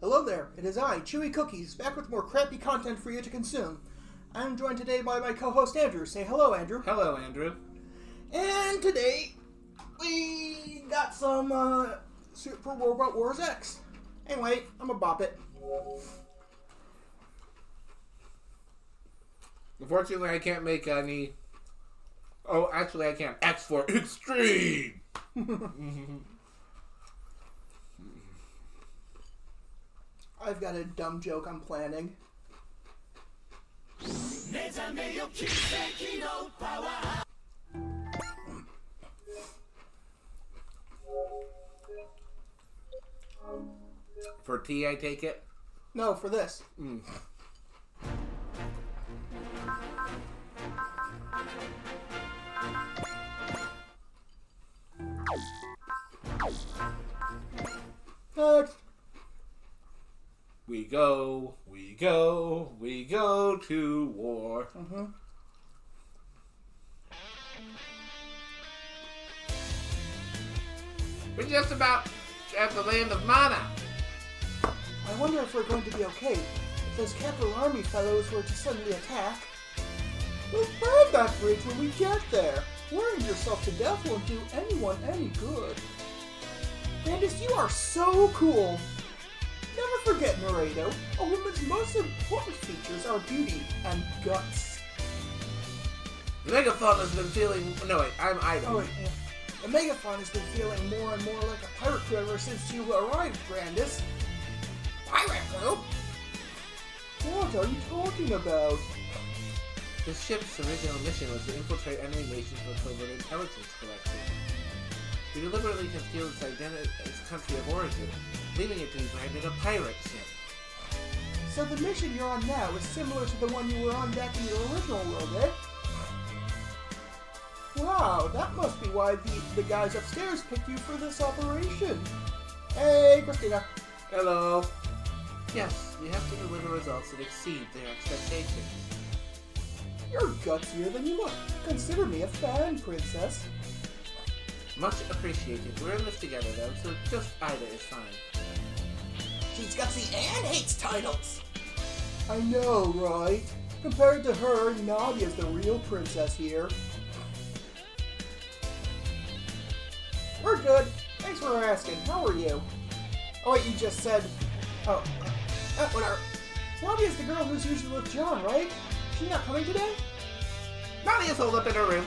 Hello there, it is I, Chewy Cookies, back with more crappy content for you to consume. I'm joined today by my co-host Andrew. Say hello, Andrew. Hello, Andrew. And today, we got some Super Robot Wars X. Anyway, I'm gonna bop it. Unfortunately, I can't make any... Oh, actually, I can't. X for Extreme! I've got a dumb joke I'm planning. For tea, I take it? No, for this. Next. We go to war. We're just about at the land of Mana. I wonder if we're going to be okay. If those Capital Army fellows were to suddenly attack. We'll burn that bridge when we get there. Worrying yourself to death won't do anyone any good. Brandis, you are so cool. Never forget, Naredo, a woman's most important features are beauty and guts. The Megaphone has been feeling... No, wait, I'm Item. Oh, wait, yeah. The Megaphone has been feeling more and more like a pirate crew ever since you arrived, Brandis. Pirate crew? What are you talking about? The ship's original mission was to infiltrate enemy nations with covert intelligence collection. We deliberately concealed its country of origin, leaving it to be branded a pirate ship. So the mission you're on now is similar to the one you were on back in your original world, eh? Wow, that must be why the guys upstairs picked you for this operation. Hey, Christina. Hello. Yes, we have to deliver results that exceed their expectations. You're gutsier than you look. Consider me a fan, princess. Much appreciated. We're in this together, though, so just Ida is fine. She's gutsy and hates titles. I know, right? Compared to her, Nadia's the real princess here. We're good. Thanks for asking. How are you? Oh, wait, you just said... Oh, whatever. Nadia's the girl who's usually with John, right? She's not coming today? Nadia's holed up in her room.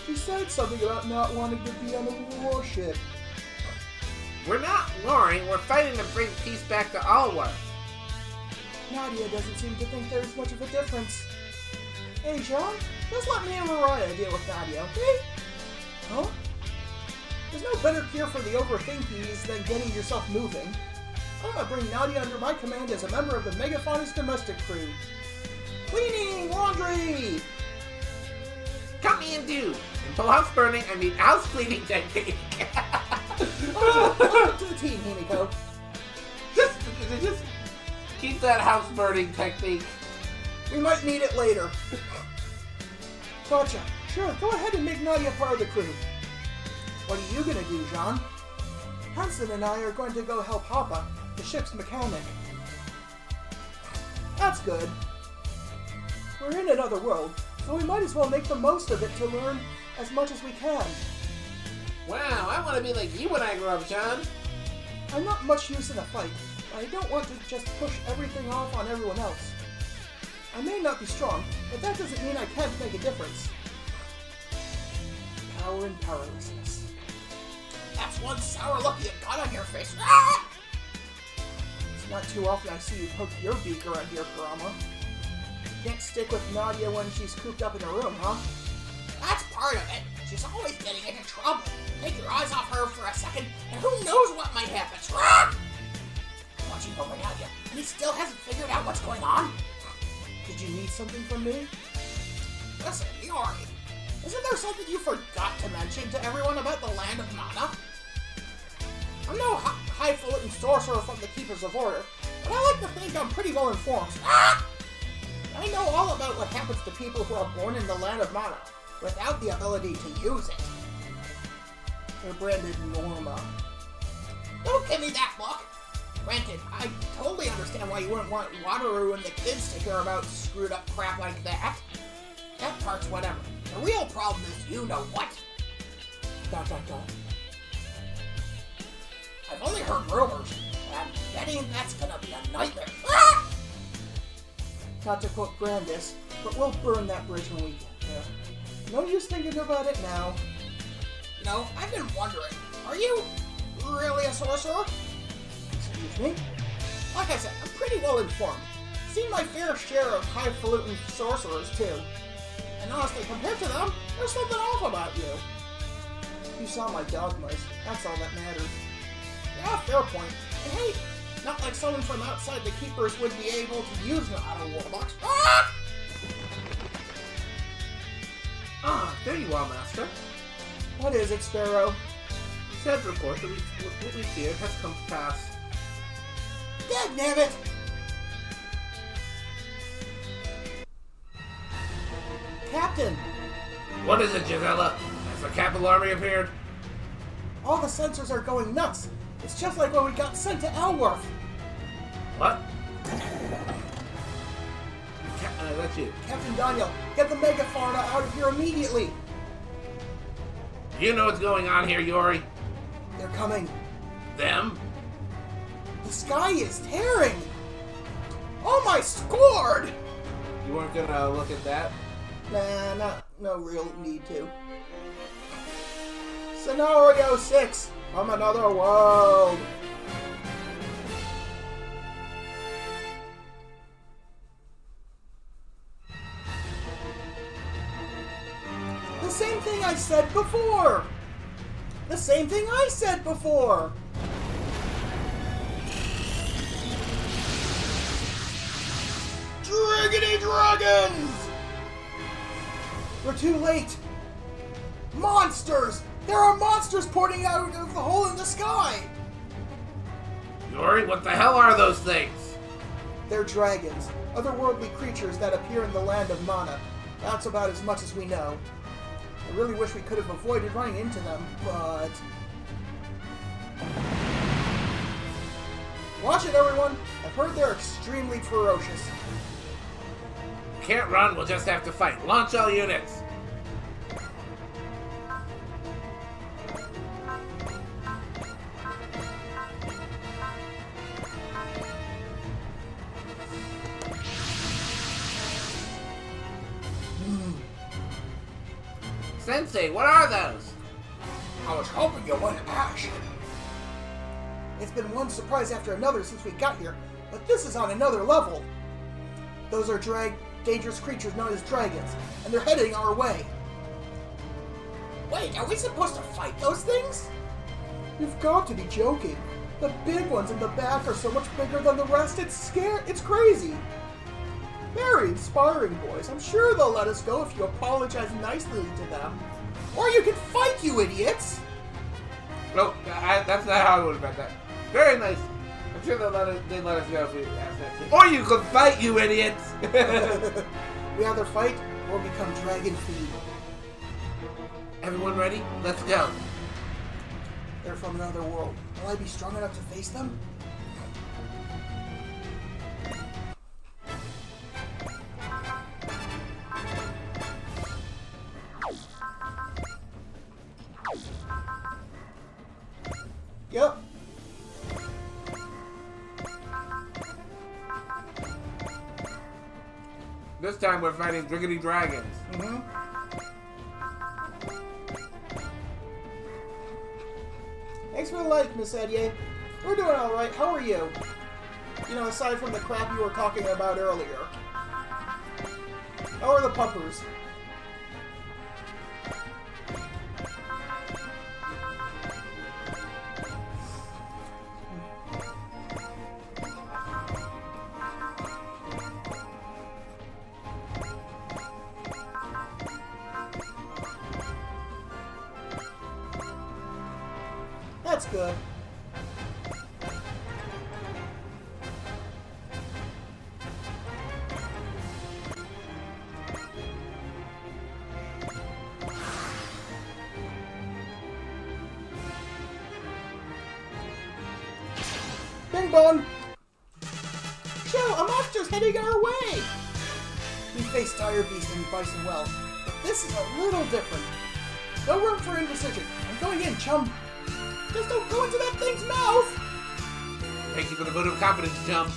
She said something about not wanting to be on a warship. We're not warring, we're fighting to bring peace back to Alworth. Nadia doesn't seem to think there's much of a difference. Hey, John, just let me and Mariah deal with Nadia, okay? Huh? There's no better cure for the overthinkies than getting yourself moving. I'm gonna bring Nadia under my command as a member of the Megaphonics domestic crew. Cleaning, laundry! Cut me in two. In full house burning, I mean house cleaning technique. Welcome to the team, Himiko. Just keep that house burning technique. We might need it later. Gotcha. Sure, go ahead and make Nadia part of the crew. What are you gonna do, Jean? Hansen and I are going to go help Hoppa, the ship's mechanic. That's good. We're in another world, so we might as well make the most of it to learn as much as we can. Wow, I want to be like you when I grow up, John. I'm not much use in a fight, but I don't want to just push everything off on everyone else. I may not be strong, but that doesn't mean I can't make a difference. Power and powerlessness. That's one sour look you've got on your face. Ah! It's not too often I see you poke your beak around here, Kurama. Can't stick with Nadia when she's cooped up in her room, huh? That's part of it. She's always getting into trouble. Take your eyes off her for a second, and who knows what might happen. I'm watching over Nadia, and he still hasn't figured out what's going on. Did you need something from me? Listen, Yori, isn't there something you forgot to mention to everyone about the land of Mana? I'm no highfalutin sorcerer from the Keepers of Order, but I like to think I'm pretty well informed. I know all about what happens to people who are born in the land of Mana, without the ability to use it. They're branded Norma. Don't give me that look! Granted, I totally understand why you wouldn't want Wataru and the kids to hear about screwed up crap like that. That part's whatever. The real problem is you know what. ... I've only heard rumors, and betting that's gonna be a nightmare. Ah! Not to quote Grandis, but we'll burn that bridge when we get there. No use thinking about it now. You know, I've been wondering, are you really a sorcerer? Excuse me? Like I said, I'm pretty well informed. Seen my fair share of highfalutin sorcerers, too. And honestly, compared to them, there's something off about you. You saw my dogmas. That's all that matters. Yeah, fair point. And hey, not like someone from outside the Keepers would be able to use an auto-warbox. Ah! Ah, there you are, Master. What is it, Sparrow? Said report that what we feared has come to pass. Dagnabbit! Captain! What is it, Gisela? Has the Capital Army appeared? All the sensors are going nuts. It's just like when we got sent to Elworth. What? That's you. Captain Daniel, get the megafauna out of here immediately! You know what's going on here, Yori? They're coming. Them? The sky is tearing! Oh my scored! You weren't gonna look at that? Nah, no real need to. Scenario 6 from another world. The same thing I said before! The same thing I said before! Draggedy dragons! We're too late! Monsters! There are monsters pouring out of the hole in the sky! Yori, what the hell are those things? They're dragons, otherworldly creatures that appear in the land of Mana. That's about as much as we know. I really wish we could have avoided running into them, but... Watch it, everyone! I've heard they're extremely ferocious. Can't run, we'll just have to fight. Launch all units! Sensei, what are those? I was hoping you wouldn't ask. It's been one surprise after another since we got here, but this is on another level. Those are dangerous creatures known as dragons, and they're heading our way. Wait, are we supposed to fight those things? You've got to be joking. The big ones in the back are so much bigger than the rest, it's crazy. Very inspiring, boys. I'm sure they'll let us go if you apologize nicely to them. Or you can fight, you idiots! No, that's not how I would have meant that. Very nice. I'm sure they'd let us go if we asked that. Or you could fight, you idiots! We either fight or become dragon food. Everyone ready? Let's go. They're from another world. Will I be strong enough to face them? Yep. This time we're fighting Driggity Dragons. Mm-hmm. Thanks for the like, Miss Edye. We're doing alright. How are you? You know, aside from the crap you were talking about earlier. How are the puppers? That's good. Bang Bong! Show, a monster's heading our way! We faced Dire Beast and Bison well, but this is a little different. No room for indecision. I'm going in, chum. Just don't go into that thing's mouth! Thank you for the vote of confidence, chum.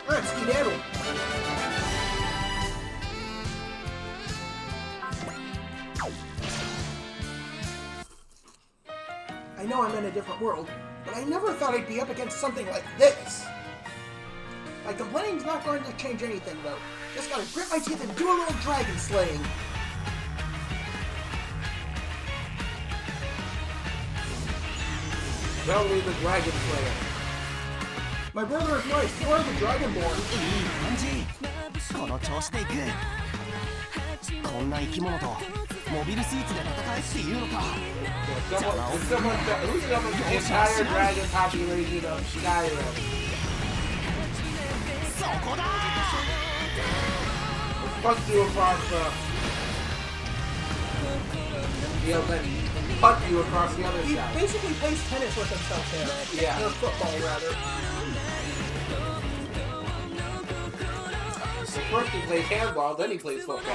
Alright, skedaddle. I know I'm in a different world, but I never thought I'd be up against something like this. My complaining's not going to change anything, though. Just gotta grit my teeth and do a little dragon slaying. Don't leave the dragon slayer. My brother is nice. You are the Dragonborn. この調子でいくこんな生き物とモビルスーツで戦えっていうのか Who's someone the entire dragon population of Skyrim? そこだ Punch you across the then punch you across the other He side. basically plays tennis with himself there. Yeah. Or football, rather. First he plays handball, then he plays football.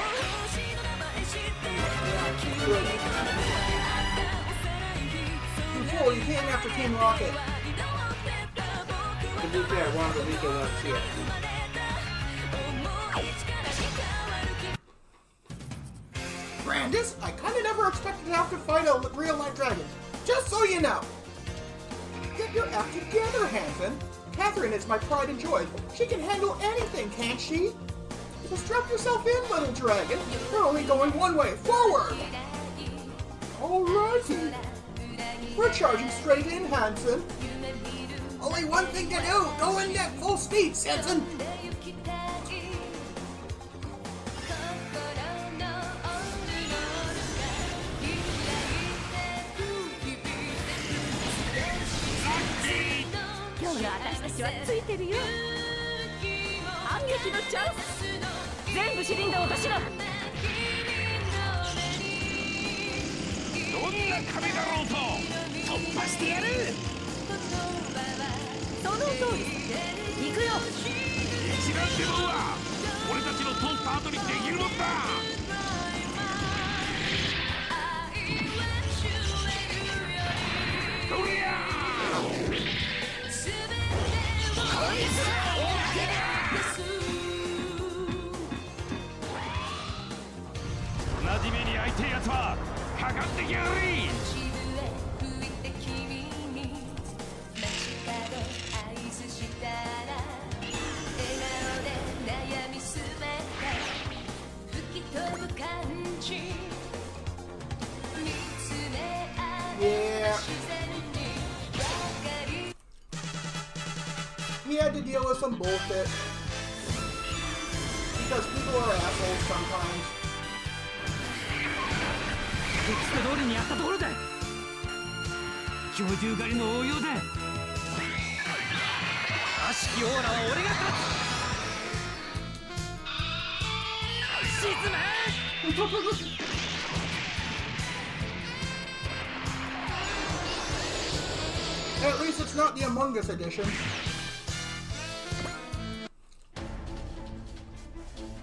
You fool, you came after Team Rocket. To be fair, one of the weaker ones here. Brandis, I kinda never expected to have to fight a real-life dragon. Just so you know. Get your act together, Hanson. Catherine is my pride and joy. She can handle anything, can't she? Just strap yourself in, little dragon. We're only going one way, forward. Alrighty. We're charging straight in, Hanson. Only one thing to do. Go in at full speed, Hanson. Yeah. He had to deal with some bullshit. Because people are assholes sometimes. テキスト通りにやったところで巨獣狩りの応用で悪しきオーラは俺が勝つ沈め At least it's not the Among Us edition.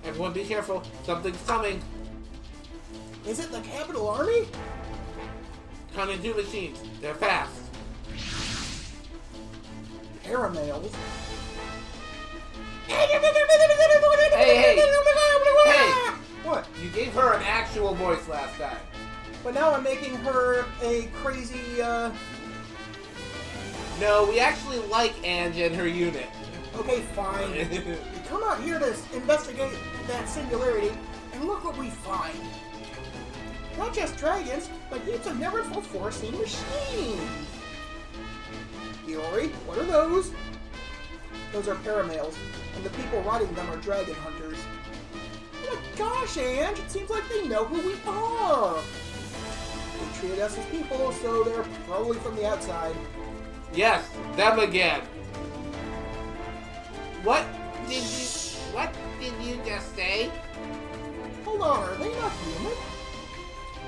Everyone be careful, something's coming. Is it the Capital Army? Coming two machines, they're fast. Paramales? Hey, hey! Hey! What? You gave her an actual voice last time. But now I'm making her a crazy, No, we actually like Ange and her unit. Okay, fine. We come out here to investigate that singularity, and look what we find. Not just dragons, but it's a never-before-seen machine. Iori, what are those? Those are paramales, and the people riding them are dragon hunters. Oh my gosh, Ange! It seems like they know who we are! They treated us as people, so they're probably from the outside. Yes, them again. What did you just say? Hold on, are they not human?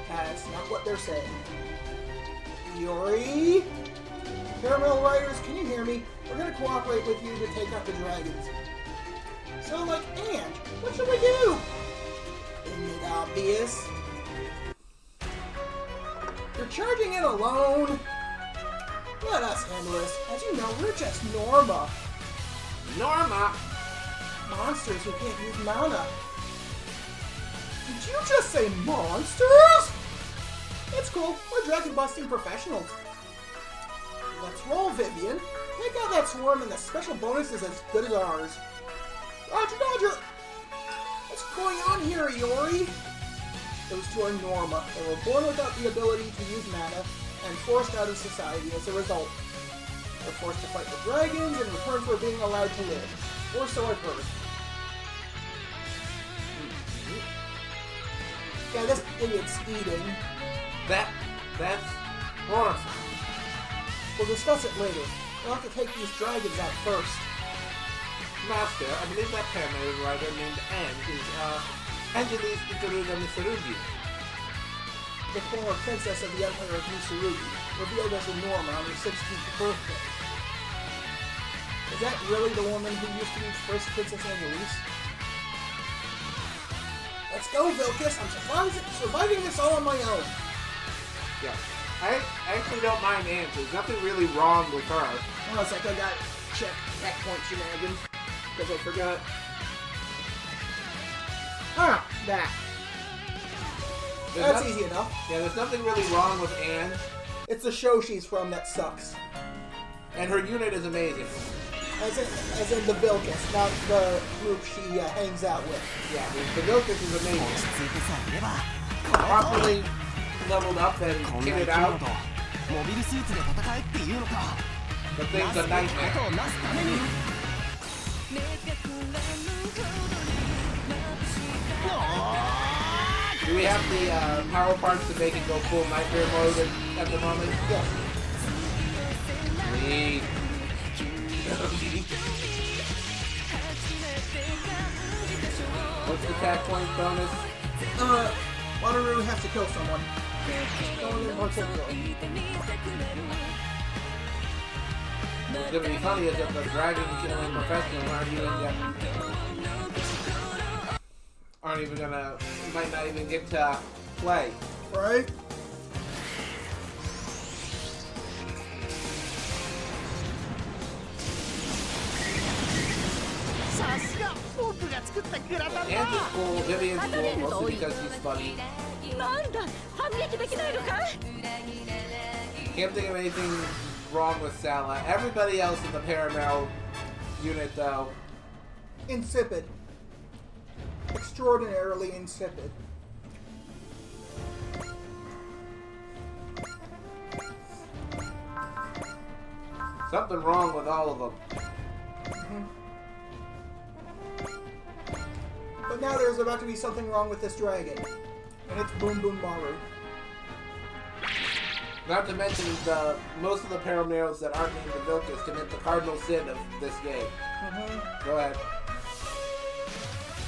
That's not what they're saying. Iori? Caramel Riders, can you hear me? We're gonna cooperate with you to take out the dragons. So, like, Ange, what should we do? Isn't it obvious? You're charging in alone? Let us handle this. As you know, we're just Norma. Norma? Monsters who can't use mana. Did you just say monsters? It's cool. We're dragon busting professionals. Let's roll, Vivian. Take out that swarm and the special bonus is as good as ours. Roger, Dodger! What's going on here, Iori? Those two are Norma. They were born without the ability to use mana and forced out of society as a result. They're forced to fight the dragons in return for being allowed to live. Or so I've heard. Yeah, this idiot's eating. That's horrifying. We'll discuss it later. We'll have to take these dragons out first. Master, I believe that paramedic rider named Ange is, Angelis Ikaruga Mitsurugi. The former princess of the Empire of Mitsurugi, revealed as a Norma on her 16th birthday. Is that really the woman who used to be first Princess Angelis? Let's go, Vilcus! I'm surviving this all on my own! Yeah. I actually don't mind Ange. There's nothing really wrong with her. Oh, it's like I got checkpoint shenanigans. Because I forgot. Ah, that. That's easy enough. Yeah, there's nothing really wrong with Ange. It's the show she's from that sucks. And her unit is amazing. As in the Vilcus, not the group she hangs out with. Yeah, the Vilcus is amazing. Properly leveled up and kitted out. The thing's a nightmare. Do we have the power parts to make it go full nightmare mode at the moment? Yes. Sweet. What's the attack point bonus? Wataru has to kill someone. Someone in particular. What's gonna be funny is if the dragon killing professionals might not even get to play. Right? Ange is cool, Vivian's cool, mostly because he's funny. Can't think of anything wrong with Sala. Everybody else in the Paramount unit, though. Insipid. Extraordinarily insipid. Something wrong with all of them. But now there's about to be something wrong with this dragon. And it's Boom Boom Maru. Not to mention most of the Parameros that aren't named the Vilcus commit the cardinal sin of this game. Go ahead.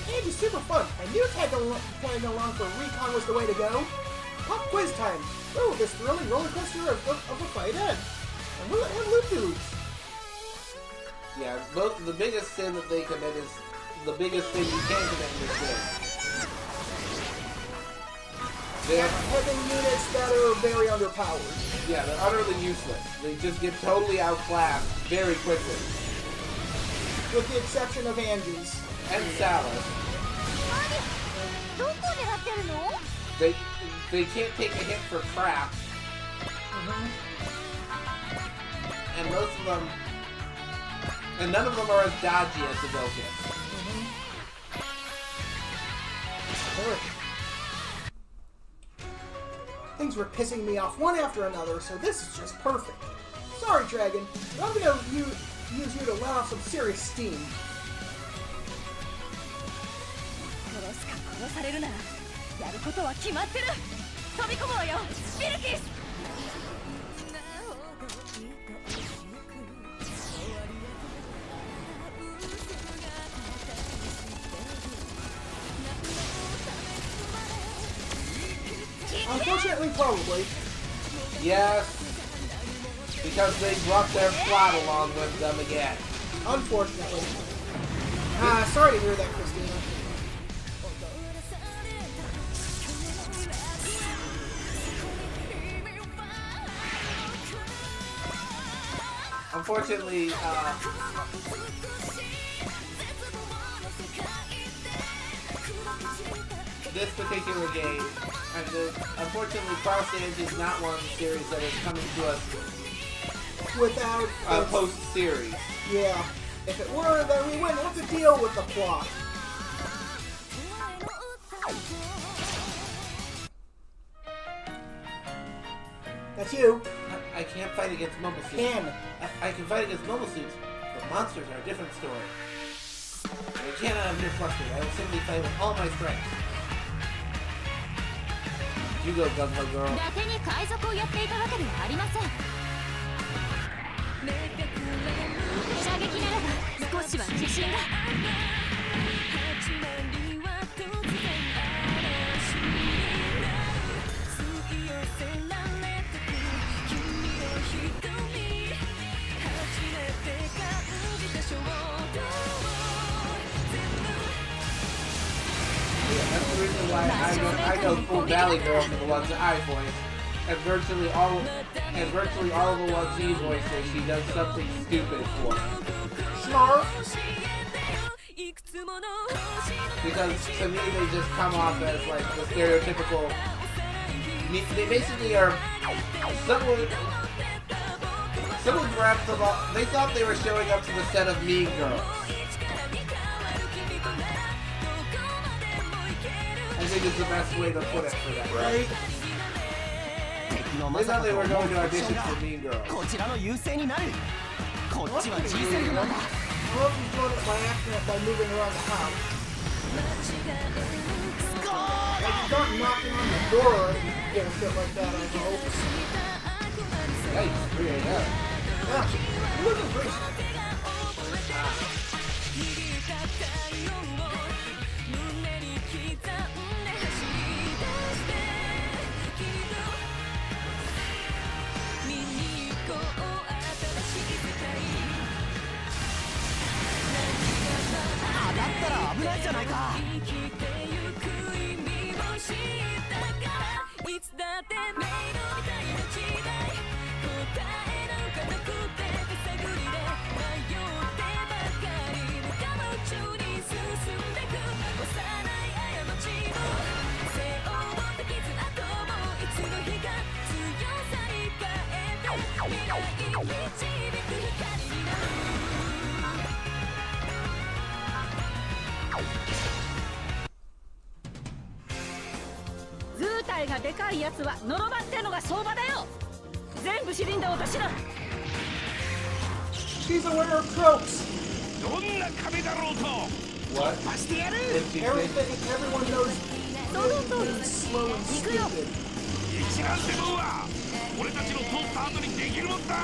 Ange is super fun. I knew playing along for recon was the way to go. Pop quiz time. Oh, this thrilling roller coaster of a fight ends. And loop loops. Yeah, the biggest sin that they commit is the biggest thing you can commit in this game. They have having units that are very underpowered. Yeah, they're utterly useless. They just get totally outclassed very quickly. With the exception of Ange's. And Salad. They can't take a hit for crap. And most of them... And none of them are as dodgy as the Vilcus. Things were pissing me off one after another, so this is just perfect. Sorry, Dragon, but I'm gonna use you to let off some serious steam. 殺すか殺されるならやることは決まってる。飛び込むわよビルキス。 Unfortunately, probably. Yes, because they brought their plot along with them again. Unfortunately. Sorry to hear that, Christina. Unfortunately, this particular game, and unfortunately, Cross Ange is not one of the series that is coming to us Without post-series. Yeah. If it were, then we wouldn't have to deal with the plot. That's you. I can't fight against mobile suits. I can fight against mobile suits, but monsters are a different story. I cannot have your flustered. I will simply fight with all my strength. You go, Gung-Ho girl. 伊達に海賊をやっていたわけではありません。射撃ならば少しは自信が。That's the reason why I know Full Valley Girls are the ones that I voice, and virtually all of the ones he voices, she does something stupid for. Smart. Because to me, they just come off as like the stereotypical. They basically are someone grabbed them all. They thought they were showing up to the set of Mean Girls. I think it's the best way to put it for that, right? They thought they were going to audition for Mean Girls. こちらの優勢になる。こっちは G セルフなんだ。 I hope he's doing it by accident by moving around the house. Like, he's not knocking on the door or any bullshit like that, I hope. Yikes, 3 a.m. Yeah, he wasn't great.図体がでかいやつはのろばってのが相場だよ。全部死んだ私だ。 He's aware of tropes. どんな壁だろうと What? 増してやる Did she say? Everyone knows Billy is slow and stupid. 一丸セブンは俺たちの通った後にできるもんだ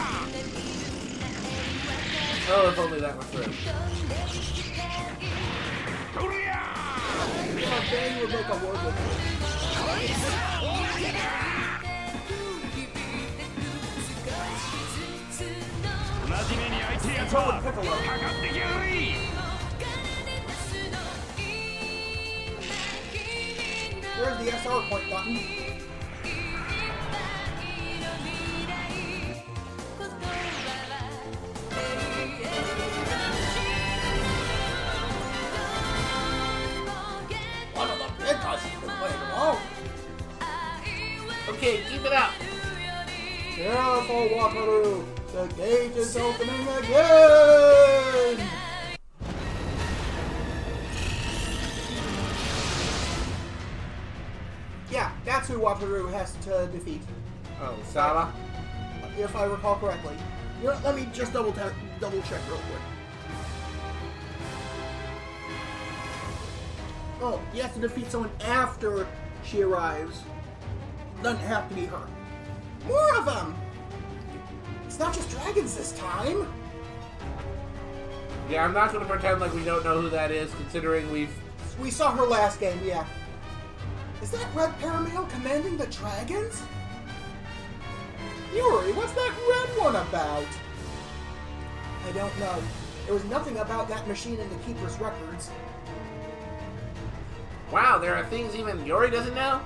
Oh, if only that was true. とりゃ Danny would make a word with him. 同じ目に相手やつはかかってきやがれ Where's the SR point button? One of the big guys has been playing along. Okay, keep it up. Careful, Wataru. The gate is opening again. Yeah, that's who Wataru has to defeat, Oh, Saba? if I recall correctly. You know, let me just double check real quick. Oh, you have to defeat someone after she arrives. Doesn't have to be her. More of them! It's not just dragons this time. Yeah, I'm not going to pretend like we don't know who that is, considering We saw her last game, yeah. Is that red paramale commanding the dragons? Yuri, what's that red one about? I don't know. There was nothing about that machine in the Keeper's records. Wow, there are things even Yuri doesn't know?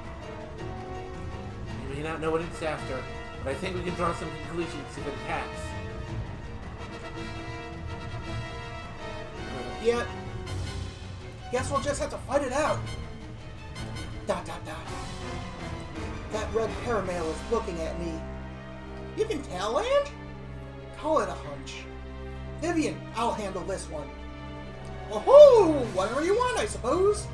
You may not know what it's after, but I think we can draw some conclusions if it attacks. Yeah. Guess we'll just have to fight it out. ... That red paramale is looking at me. You can tell, Ange? Call it a hunch. Vivian, I'll handle this one. Oh-ho! Whatever you want, I suppose.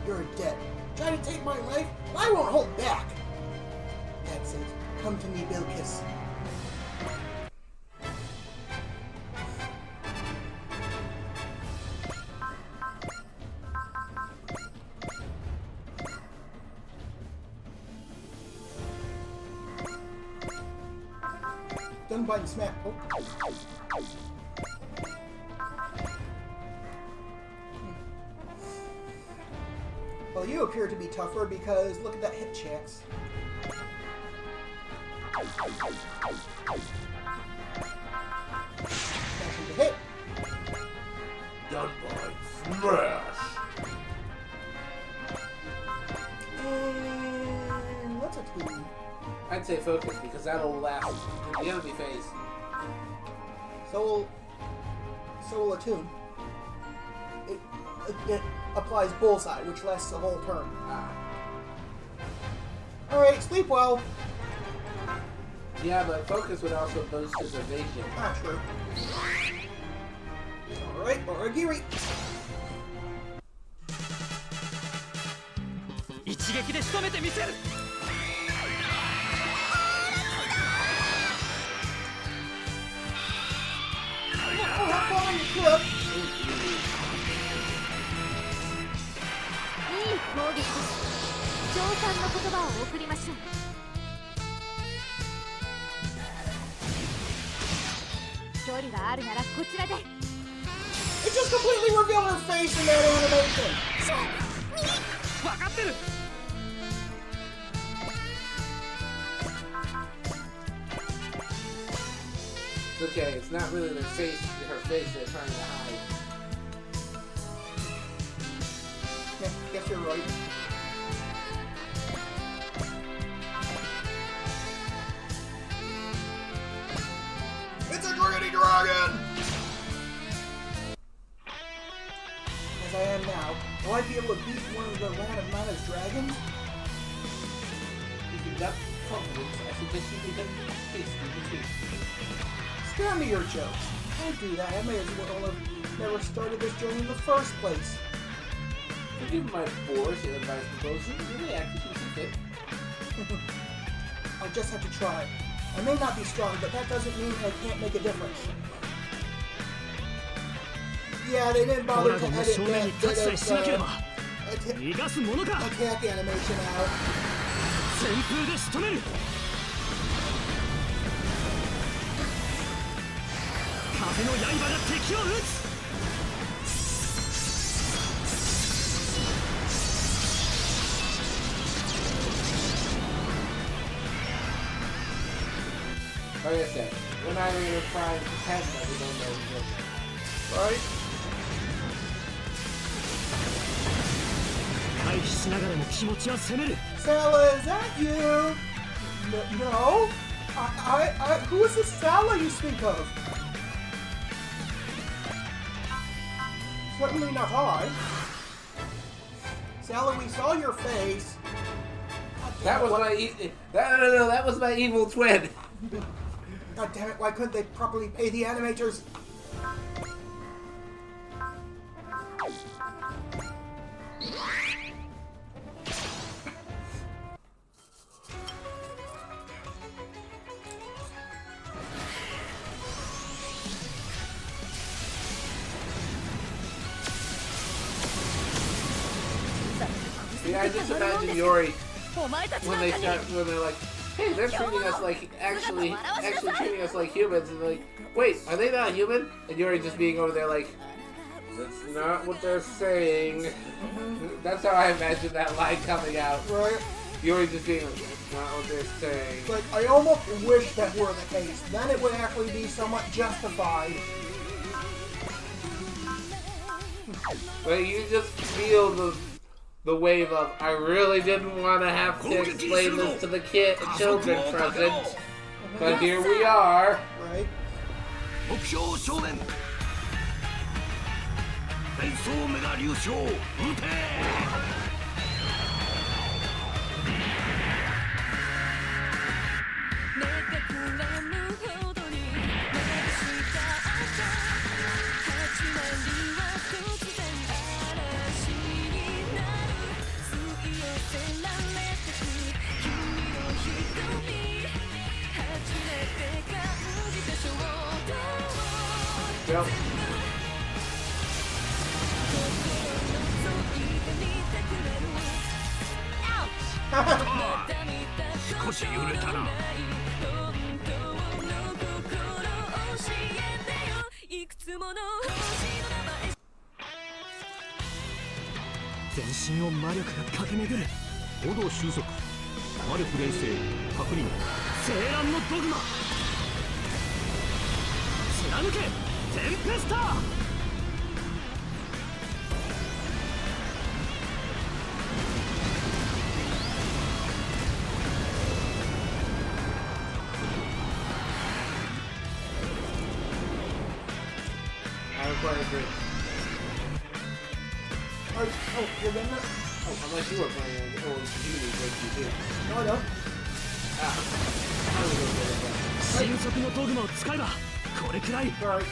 You're dead. Try to take my life, I won't hold back. That's it. Come to me, Bilkis. Done by the smack. Oh. Well, you appear to be tougher because look at that hit chance. Smashing the hit. Done by smash! And what's a 2? I'd say focus, because that'll last the enemy phase. So will attune. It applies bullseye, which lasts the whole turn. Alright, sleep well. Yeah, but focus would also boost his evasion. Ah, true. Alright, Origiri. 一撃で仕留めてみせる Oh, have fun on your trip. いい攻撃です。召喚の言葉を送りましょう。距離があるならこちらで。 It just completely revealed her face in that animation. 分かってる It's okay, it's not really her face they're trying to hide. Yeah, guess you're right. It's a gritty dragon! As I am now, will I be able to beat one of the land of Mana's dragons? You can duck confidence, I suggest you can duck face in between. Spare me your jokes. Don't do that. I may as well have never started this journey in the first place. Forgive my boorish advice proposal, really actually see fit. I'll just have to try. I may not be strong, but that doesn't mean I can't make a difference. Yeah, they didn't bother to edit that attack animation out. 旋風で仕留める風の刃が敵を撃つ Like I said, we're not even trying to pretend that we don't know who's in Right? 回避しながらも気持ちは攻める Sala, is that you? No? Who is this Sala you speak of? Certainly not I. Sala, we saw your face. That was that was my evil twin. God damn it, why couldn't they properly pay the animators? I just imagine Yori お前たち when なん they かに start, when they're like, hey, they're treating us like, actually treating us like humans, and like, wait, are they not human? And Yori just being over there like, that's not what they're saying. That's how I imagine that line coming out. Right? Yori just being like, that's not what they're saying. Like, I almost wish that were the case. Then it would actually be somewhat justified. But you just feel the wave of, I really didn't want to have to explain this to the children present, but here we are. Right? 目標正面連想メガ粒子撃てYep. 少し揺れたな全身を魔力が駆け巡る行動収束魔力連成確認静乱のドグマ貫けテンペスター I was playing it. Oh, you're getting it? Oh, unless you were playing it. Oh, you were too. No, I don't. How do we go there? 新速のドグマを使えばこれくらい Sorry.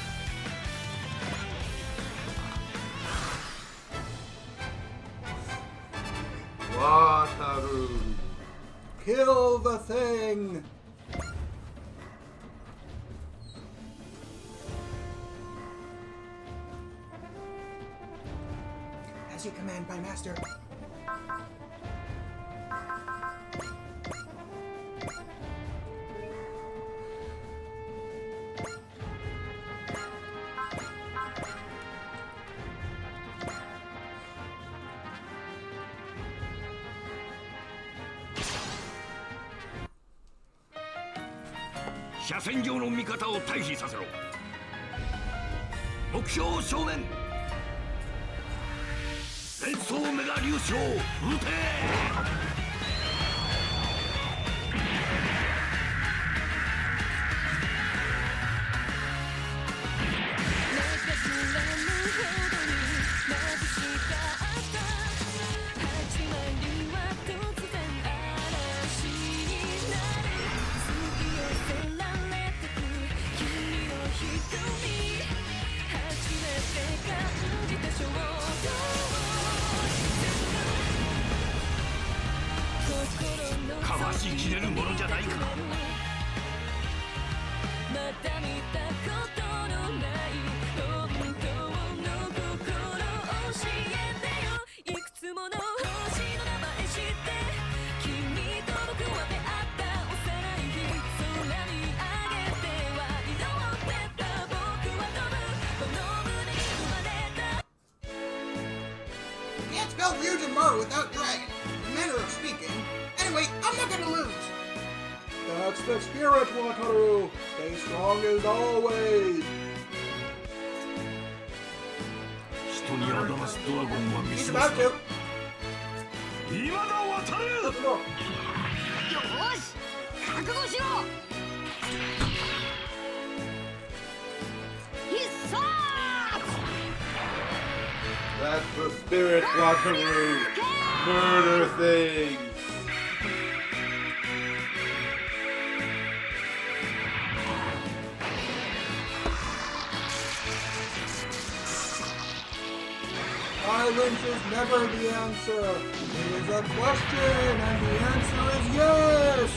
Wataru. Kill the thing! As you command, my master.「車線上の味方を退避させろ」「目標正面」「連想メガ粒子を撃て」かわしきれるものじゃないかCan't spell Ryujin Maru without dragon. Manner of speaking. Anyway, I'm not gonna lose. That's the spirit, Wataru. Stay strong as always. 人に表すドラゴンは見 He's せ about ます to. 今だ渡る Let's go. よし覚悟しろ必殺 That's the spirit, Wataru. Murder things. Violence is never the answer. It is a question, and the answer is yes.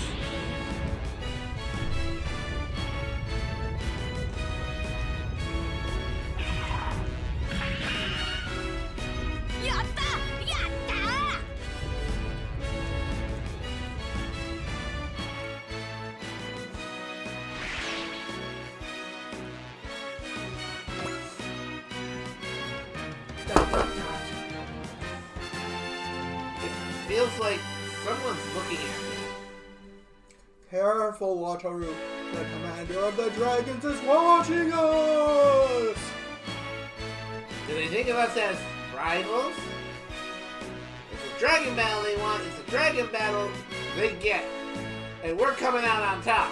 feels like someone's looking at me. Careful, Wataru. The commander of the dragons is watching us! Do they think of us as rivals? It's a dragon battle they want. It's a dragon battle they get. And we're coming out on top.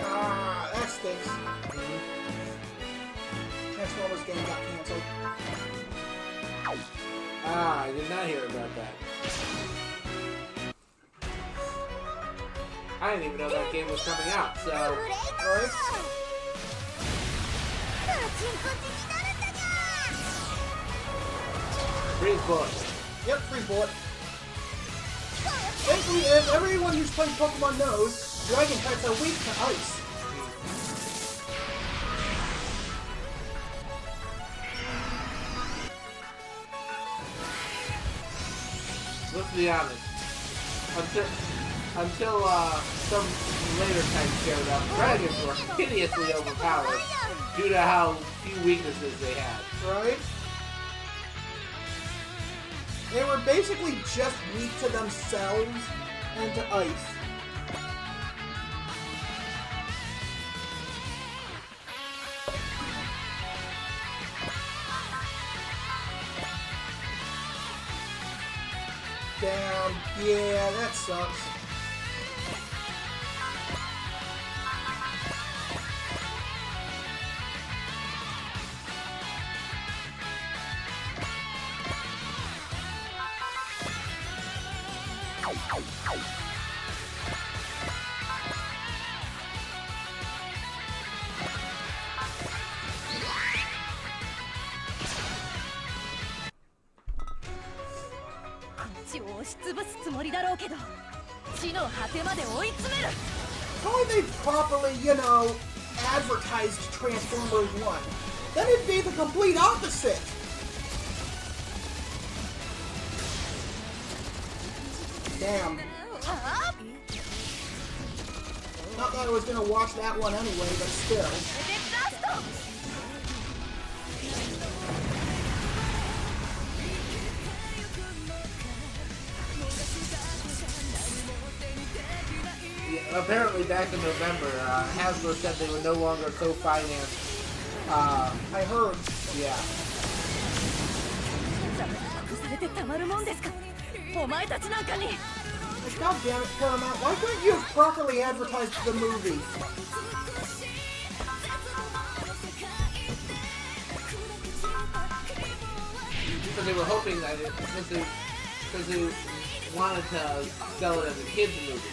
Ah, that stinks. Transformers game got canceled. Ah, I did not hear about that. I didn't even know that game was coming out, so... Right? Freeze bullet. Yep, free bullet. Thankfully, as everyone who's played Pokemon knows, dragon types are weak to ice. Let's be honest. Until some later type showed up, dragons were hideously overpowered due to how few weaknesses they had. Right? They were basically just weak to themselves and to ice. Damn, yeah, that sucks. How would they properly, advertised Transformers 1? Then it'd be the complete opposite. Damn. Not that I was gonna watch that one anyway, but still. Yeah, apparently back in November, Hasbro said they would no longer co-finance. I heard. Yeah. God damn it, Paramount, why couldn't you have properly advertised the movie? Because they were hoping that because they wanted to sell it as a kids movie.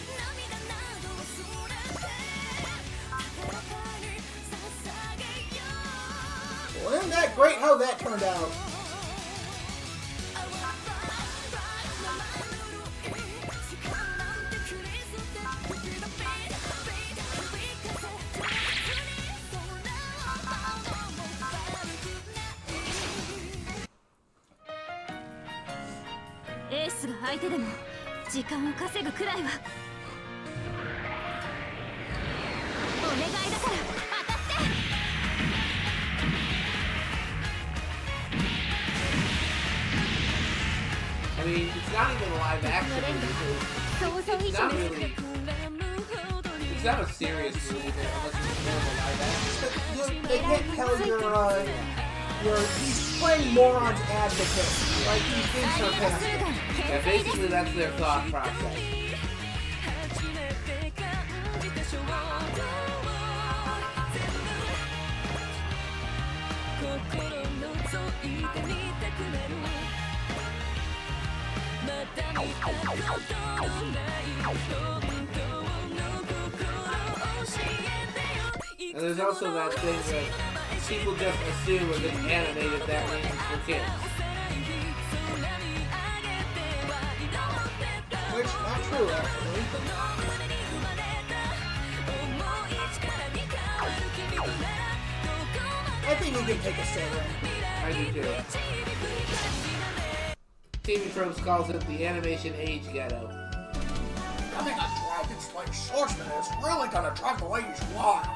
Well, isn't that great how that turned out? I mean, it's not even a live action movie. It's not really. It's not a serious movie unless it's more of a live action. They can't tell he's playing moron's advocate. Like, he's being sarcastic. Yeah, basically that's their thought process. And there's also that thing that people just assume if it's animated that means it's for kids. Which, not true, actually. I think you can take a Sarah. I do too. TV Tropes calls it the animation age ghetto. Having a dragon-slaying swordsman is really gonna drive the ladies wild.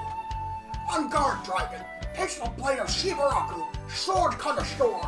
On guard, dragon. Takes the blade of Shibaraku, sword connoisseur.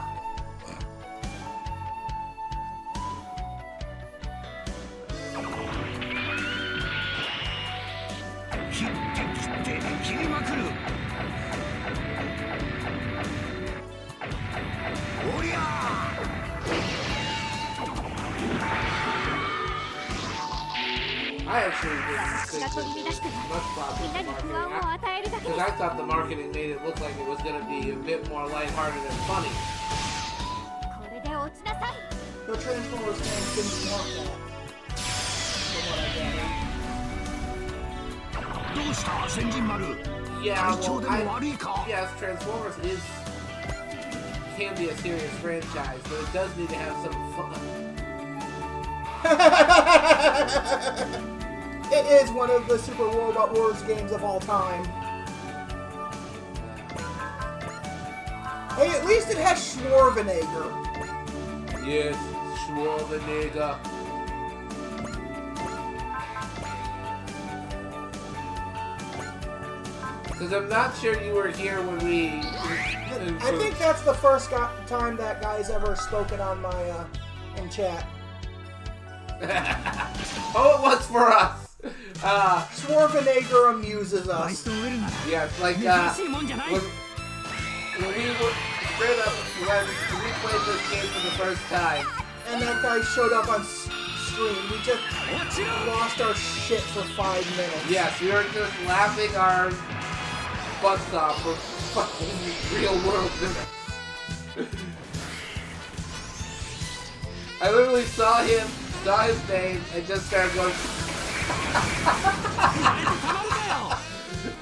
I actually didn't think that there was much problem with the marketing. Because I thought the marketing made it look like it was going to be a bit more lighthearted and funny. The Transformers fans didn't want that. From what I Yeah, well, yes, Transformers can be a serious franchise, but it does need to have some fun. It is one of the Super Robot Wars games of all time. Hey, at least it has Schwarzenegger. Yes, Schwarzenegger. Because I'm not sure you were here when we... I think that's the first time that guy's ever spoken on my, in chat. Oh, it was for us! Schwarzenegger amuses us. Yes, like, when we were straight up, when we played this game for the first time. And that guy showed up on stream. We just lost our shit for 5 minutes. Yes, we were just laughing our butts off for fucking real world minutes. I literally saw his name, and just started going...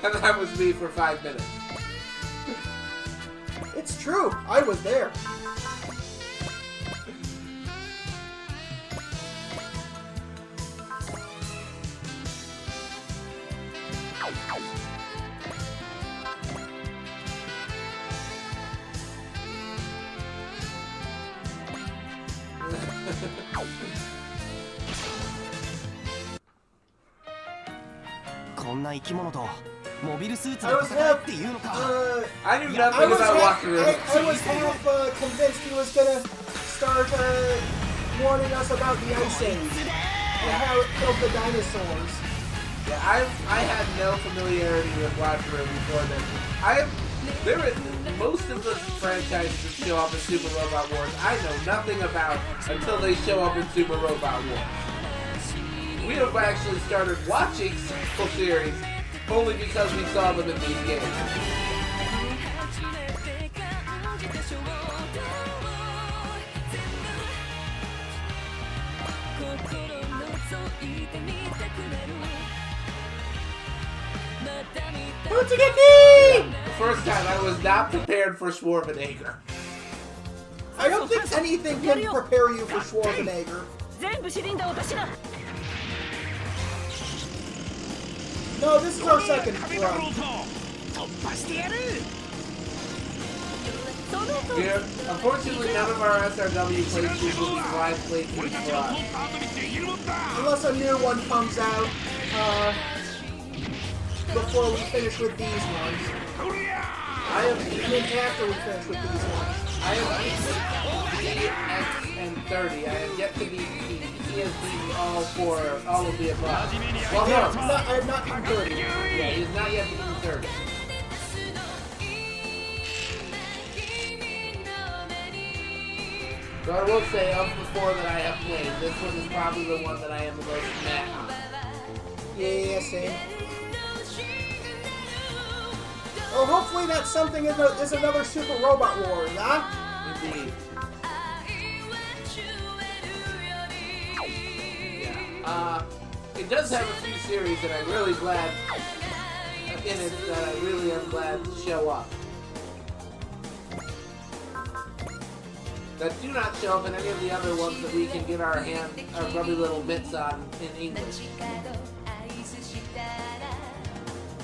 And that was me for 5 minutes. It's true. I was there. I knew nothing about Walker. I was half convinced he was gonna start warning us about the Ice Age and how it killed the dinosaurs. Yeah, I had no familiarity with Watcher before this. Most of the franchises that show up in Super Robot Wars, I know nothing about until they show up in Super Robot Wars. We have actually started watching sequel series only because we saw them in these games. The first time I was not prepared for Schwarzenegger. I don't think anything can prepare you for Schwarzenegger. No, this is our second run. Yeah, unfortunately, none of our SRW playthroughs will be live playthroughs for us. Unless a new one comes out before we finish with these ones. I mean, after we finish with these ones. I have beaten X and 30. I have yet to beat T. He has beaten all of the above. Well, no, I have not beaten 30. Yeah, he has not yet beaten 30. So I will say, of the 4 that I have played, this one is probably the one that I am the most mad on. Yeah, same. Oh, hopefully that's something is another Super Robot Wars, huh? Indeed. Yeah. It does have a few series that I'm really glad in it that I really am glad to show up. that do not show up in any of the other ones that we can get our grubby little bits on in English.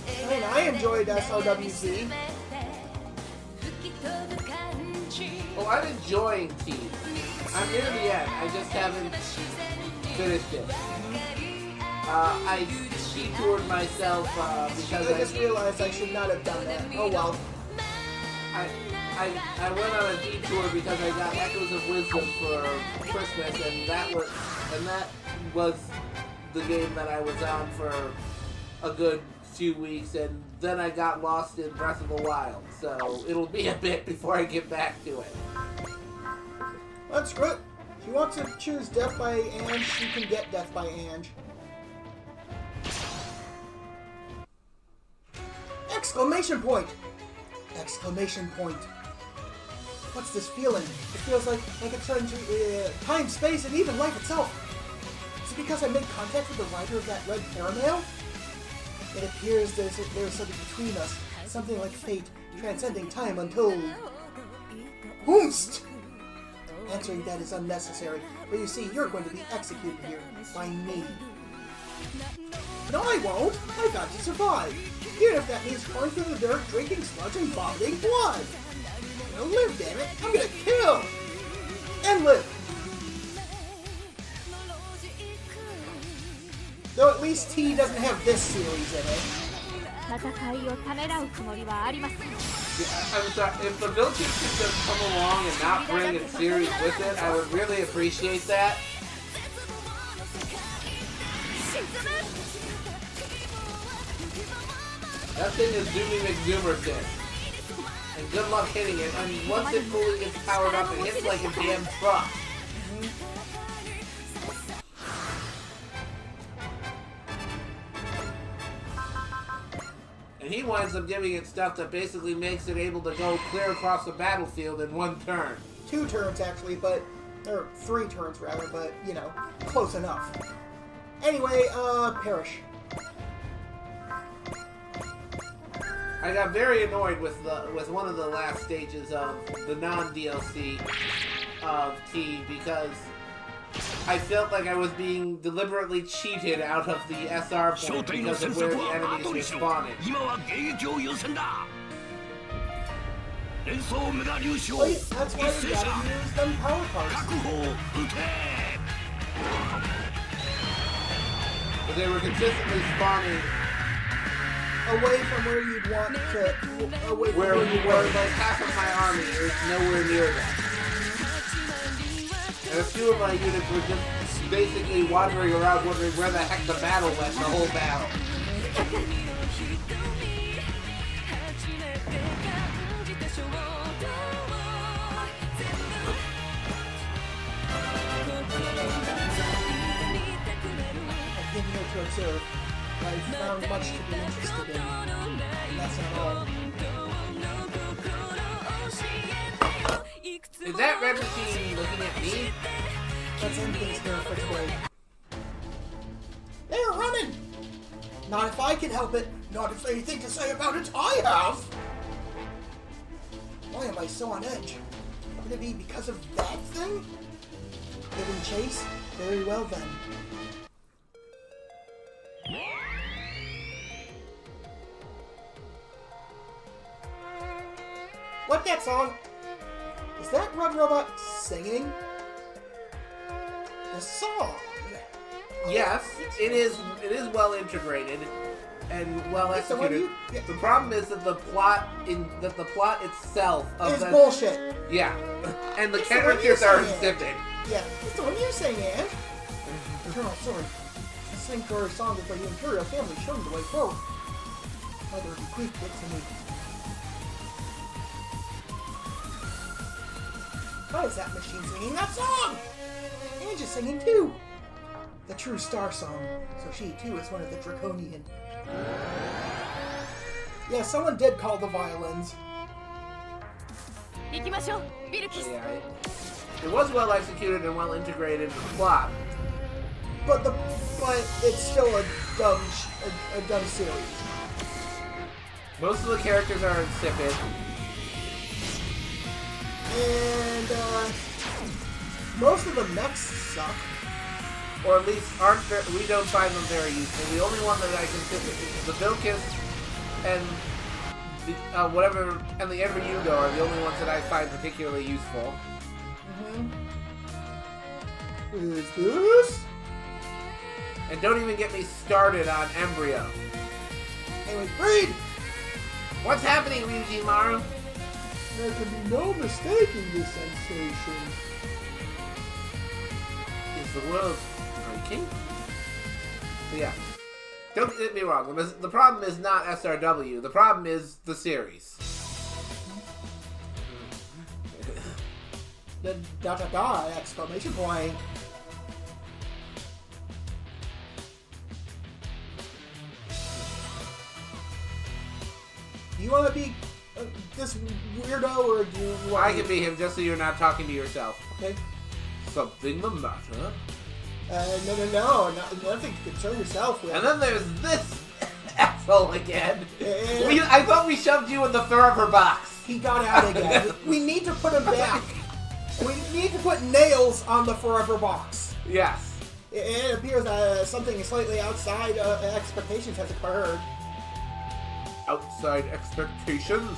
I mean, I enjoyed SRWZ. Well, I'm enjoying T. I'm near the end. I just haven't finished it. I detoured myself because I just realized I should not have done that. Oh well. I went on a detour because I got Echoes of Wisdom for Christmas, and that was the game that I was on for a good few weeks, and then I got lost in Breath of the Wild, so it'll be a bit before I get back to it. That's good. If you want to choose Death by Ange, you can get Death by Ange. Exclamation point! Exclamation point. What's this feeling? It feels like it's turned to time, space, and even life itself. Is it because I made contact with the rider of that red caramel? It appears there's something between us, something like fate, transcending time until... Whomst! Answering that is unnecessary, for you see, you're going to be executed here, by me. No, I won't! I got to survive! Even if that means crawling through the dirt, drinking sludge, and vomiting blood! I'm gonna live, damn it! I'm gonna kill! And live! Though at least T doesn't have this series in it. 戦いをためらうつもりはありません。 I'm sorry, if the Village could just come along and not bring its series with it, I would really appreciate that. That thing is Zoomy McZoomerson. And good luck hitting it. I mean, once it fully gets powered up, it hits like a damn truck. And he winds up giving it stuff that basically makes it able to go clear across the battlefield in one turn. 2 turns, actually, but... Or 3 turns, rather, but, you know, close enough. Anyway, Perish. I got very annoyed with one of the last stages of the non-DLC of T because I felt like I was being deliberately cheated out of the SR point because of where the enemies were spawning. Wait, that's why you gotta use them power cards. But they were consistently spawning Away from where you'd want to... Away from where you like half of my army is nowhere near them. And a few of my units were just basically wandering around wondering where the heck the battle went the whole battle. I came here to observe. I found much to be interested in. And that's not all. Is that Red Machine looking at me? Let's end things here for today. They're running! Not if I can help it. Not if there's anything to say about it I have! Why am I so on edge? Could it be because of that thing? Giving chase? Very well then. What that song? Is that Red Robot singing? The song? Yes, it is well integrated and well executed. The problem is that the plot itself of It's bullshit. Yeah. And the It's the one characters you are sang. insipid. Yeah, it's the one you sang, Ange. Eternal Sword. The sanctuary song that the Imperial family showed the way forward. Mother bequeathed it to me. Why is that machine singing that song? Ange is singing too. The true star song. So she too is one of the Draconian. Yeah, someone did call the violins. 行きましょう、ビルキス。 Yeah, it was well executed and well integrated in the plot. But it's still a dumb series. Most of the characters are insipid. And most of the mechs suck. Or at least we don't find them very useful. The only one that I consider is the Vilkis and the and the Enryuga are the only ones that I find particularly useful. Is this? And don't even get me started on Embryo. Anyway, read! What's happening, Ryuji Maru? There can be no mistaking this sensation. Is the world breaking? So yeah. Don't get me wrong. The problem is not SRW. The problem is the series. The exclamation point. Do you want to be this weirdo, or do you want I can be him just so you're not talking to yourself. Okay. Something the matter? No, nothing to concern yourself with. And then there's this asshole again. Yeah. I thought we shoved you in the forever box. He got out again. We need to put him back. We need to put nails on the forever box. Yes. It appears that something slightly outside expectations has occurred. Outside expectations?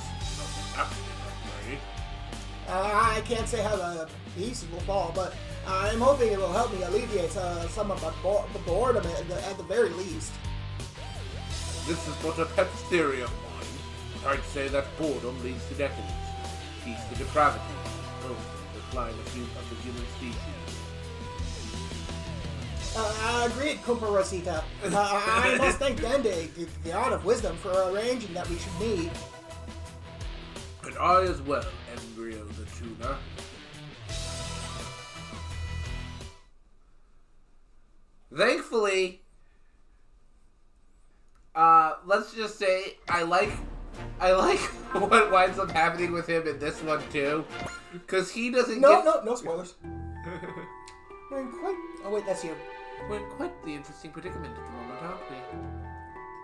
I can't say how the pieces will fall, but I'm hoping it will help me alleviate some of the boredom at the very least. This is but a pet theory of mine. I'd say that boredom leads to decadence, peace to depravity, growth to decline of the human species. Agreed, Kumpa Rosita. I must thank Dende, the god of wisdom, for arranging that we should meet. And I as well, Embryo the Tuner. Thankfully, let's just say I like what winds up happening with him in this one too, because he doesn't. No spoilers. We're in quite. Oh wait, that's you. We're in quite the interesting predicament at the moment, aren't we?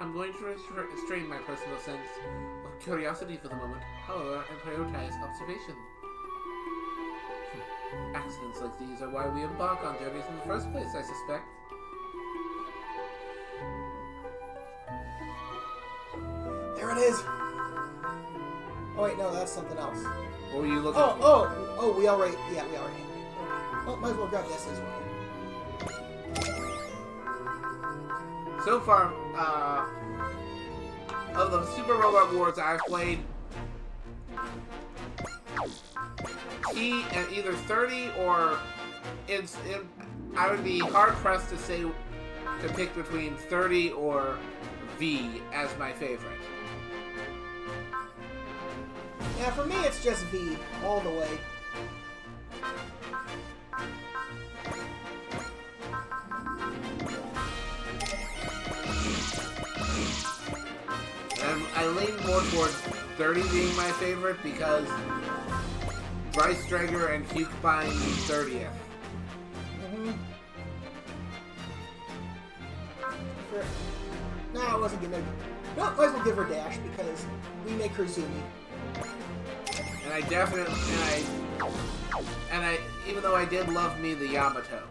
I'm going to restrain my personal sense of curiosity for the moment, however, and prioritize observation. Accidents like these are why we embark on journeys in the first place, I suspect. There it is. Oh wait, no, that's something else. What were you looking for? Oh, we already. Oh, might as well grab this as well. So far, of the Super Robot Wars I've played, he at either 30 or I would be hard pressed to pick between 30 or V as my favorite. Yeah, for me it's just V all the way. I lean more towards 30 being my favorite because Bryce Drager and Cukebine 30th. No, I wasn't gonna. No, might as well give her Dash because we make her Zoomy. And I definitely, even though I did love me the Yamato.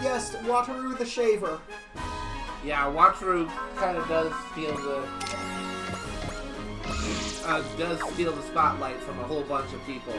Yes, Wataru the Shaver. Yeah, Wataru kind of does steal the spotlight from a whole bunch of people.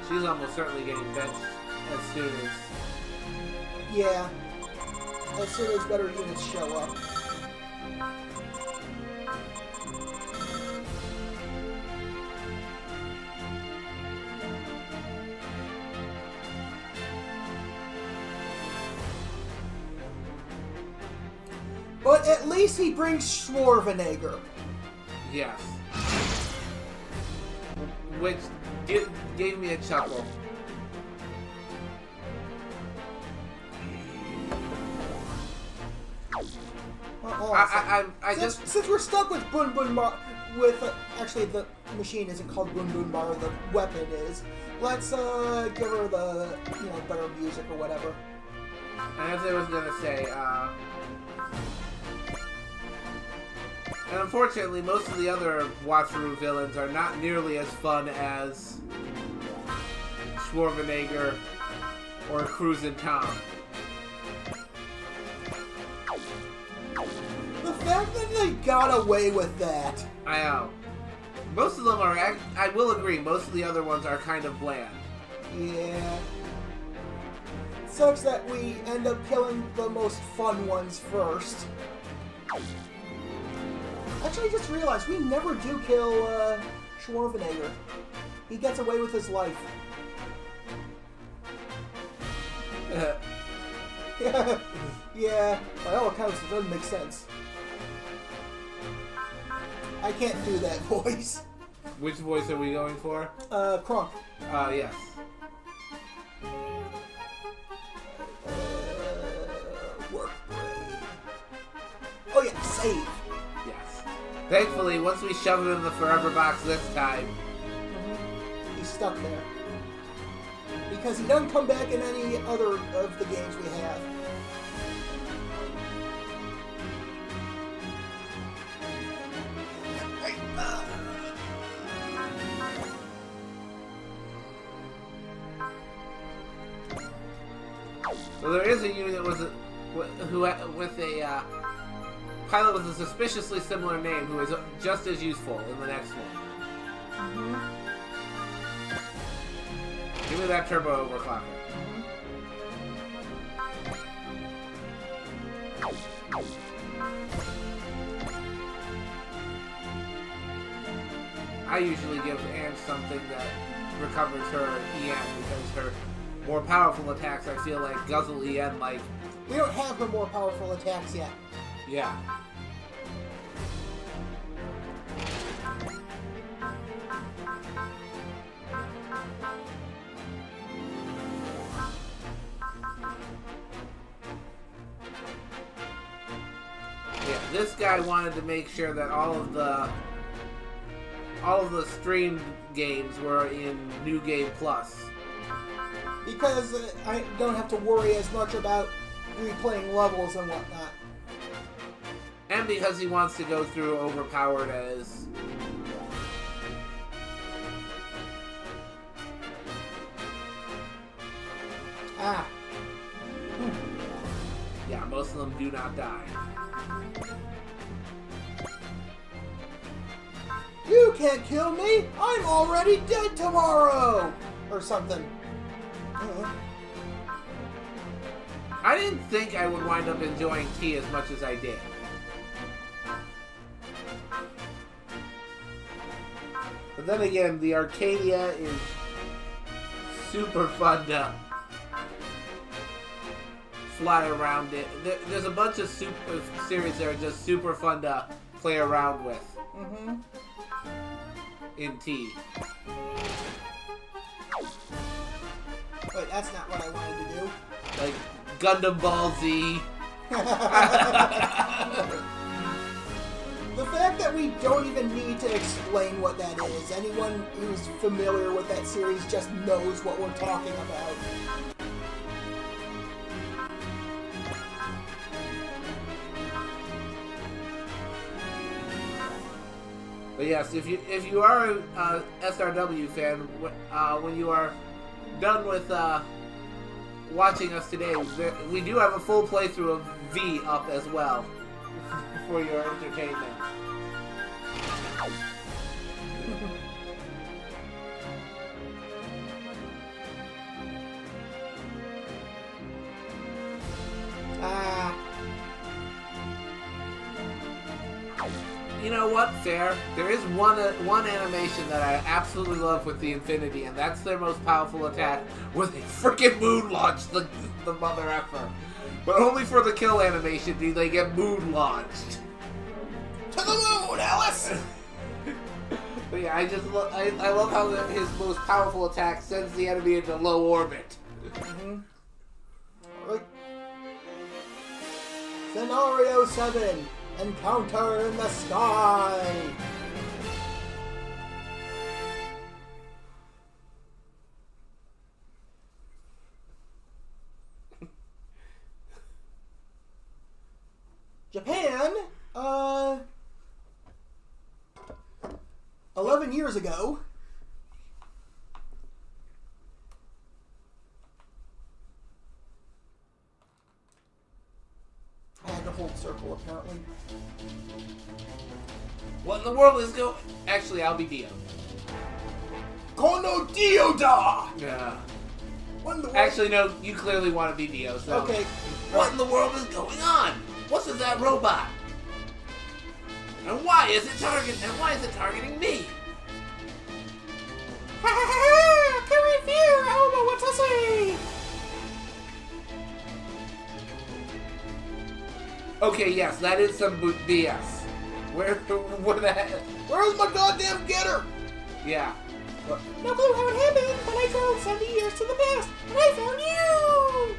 She's almost certainly getting benched as soon as... Yeah. As soon as better units show up. But at least he brings Schwarzenegger. Yes. Which gave me a chuckle. Since we're stuck with Bun Bun Bar, actually the machine isn't called Bun Bun Bar, the weapon is. Let's give her the better music or whatever. As I was gonna say, and unfortunately, most of the other Wataru villains are not nearly as fun as Schwarzenegger or Cruisin' Tom. The fact that they got away with that. I know. Most of them are, I will agree, most of the other ones are kind of bland. Yeah. Sucks that we end up killing the most fun ones first. Actually, I just realized we never do kill Schwarzenegger. He gets away with his life. Yeah, by all accounts, it doesn't make sense. I can't do that voice. Which voice are we going for? Kronk. Yes. Work brain. Oh yeah, save. Yes. Thankfully, once we shove him in the forever box this time, he's stuck there. Because he doesn't come back in any other of the games we have. So there is a unit with a pilot with a suspiciously similar name who is just as useful in the next one. Give me that turbo overclocker. I usually give Ange something that recovers her EN because her more powerful attacks I feel like guzzle EN like... We don't have her more powerful attacks yet. Yeah. Yeah, this guy wanted to make sure that all of the streamed games were in New Game Plus. Because I don't have to worry as much about replaying levels and whatnot. And because he wants to go through overpowered as... Ah. Yeah, most of them do not die. You can't kill me! I'm already dead tomorrow! Or something. I didn't think I would wind up enjoying T as much as I did. But then again, the Arcadia is super fun to fly around it. There's a bunch of super series that are just super fun to play around with. In T. Wait, that's not what I wanted to do. Like Gundam Ball Z. The fact that we don't even need to explain what that is. Anyone who's familiar with that series just knows what we're talking about. But yes, if you are a SRW fan, when you are done with watching us today, we do have a full playthrough of V up as well for your entertainment. You know what? Fair. There is one animation that I absolutely love with the Infinity, and that's their most powerful attack, where they freaking moon launch the mother effer. But only for the kill animation do they get moon launched. To the moon, Alice! But yeah, I love how his most powerful attack sends the enemy into low orbit. Alright. Scenario 7. Encounter in the sky. Japan, 11 years ago. I had to hold circle, apparently. What in the world is going... Actually, I'll be Dio. Kono Dioda! Yeah. What in the world? Actually, no, you clearly want to be Dio, so... Okay. What in the world is going on? What's with that robot? And why is it targeting me? Ha ha ha! Come in here, Elmo, what to say? Okay, yes, that is some BS. Where the heck? Where's my goddamn getter? Yeah. No clue how it happened, but I traveled 70 years to the past, and I found you!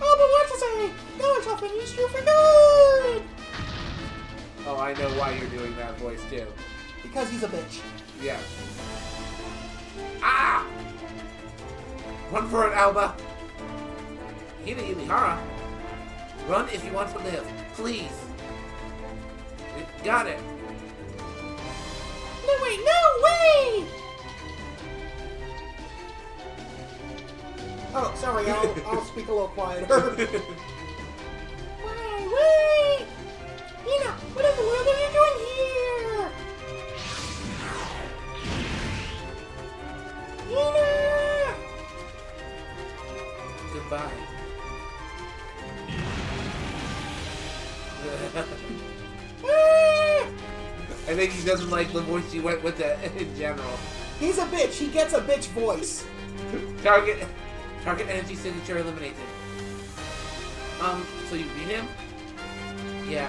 Oh, but what to say? Now I shall finish you for good! Oh, I know why you're doing that voice, too. Because he's a bitch. Yeah. Ah! Run for it, Alba! Hina Yumihara. Run if you want to live. Please. Got it. No way, no way! Oh, sorry, I'll speak a little quieter. Wait! Hina, what in the world are you doing here? Hina! Goodbye. I think he doesn't like the voice you went with that in general. He's a bitch. He gets a bitch voice. Target energy signature eliminated. So you beat him? Yeah.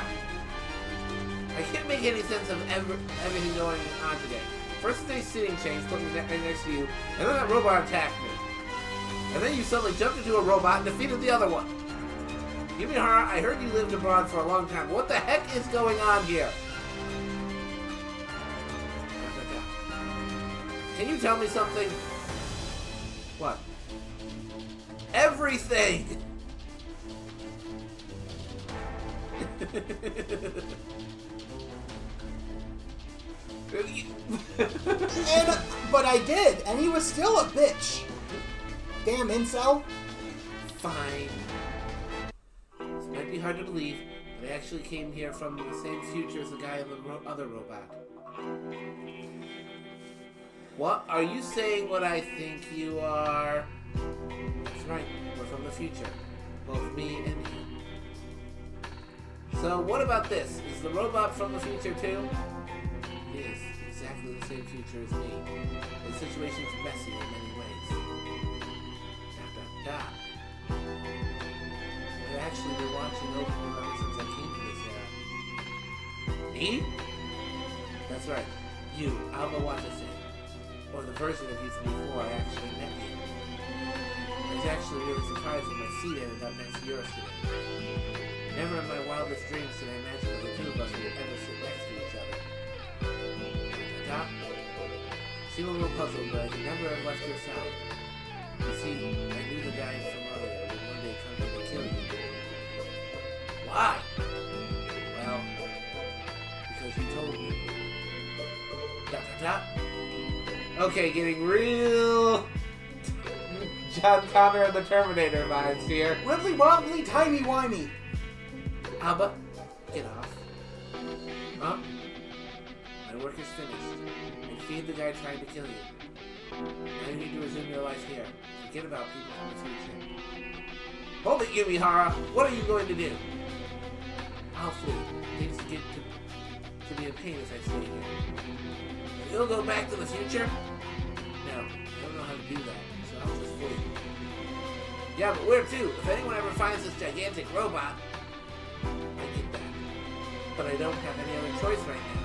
I can't make any sense of everything going on today. First they sitting chains put me next to you, and then that robot attacked me. And then you suddenly jumped into a robot and defeated the other one. Yumihara, I heard you lived abroad for a long time. What the heck is going on here? Can you tell me something? What? Everything! But I did, and he was still a bitch. Damn incel. Fine. This might be hard to believe, but I actually came here from the same future as the guy in the other robot. What? Are you saying what I think you are? That's right, we're from the future. Both me and you. So what about this? Is the robot from the future too? It is. Exactly the same future as me. The situation's messy in many ways. I've actually been watching over you ever since I came to this era. Me? That's right. You, Alba Watase. Or the version of you from before I actually met you. I was actually really surprised when my seat ended up next to yours today. Never in my wildest dreams did I imagine that the two of us would ever sit next to each other. I seem a little puzzled, but I could never have left your side. You see, I knew the guy from earlier would one day come here to kill you. Why? Well, because you told me. Okay, getting real John Connor and the Terminator vibes here. Ridley wobbly, timey-wimey. Alba, get off. Huh? My work is finished. I defeated the guy trying to kill you. Now you need to resume your life here. Forget about people from the future. Hold it, Yumihara! What are you going to do? I'll flee. Things get to be in pain if I stay here. You'll go back to the future? No, I don't know how to do that, so I'll just flee. Yeah, but where to? If anyone ever finds this gigantic robot, I get that. But I don't have any other choice right now.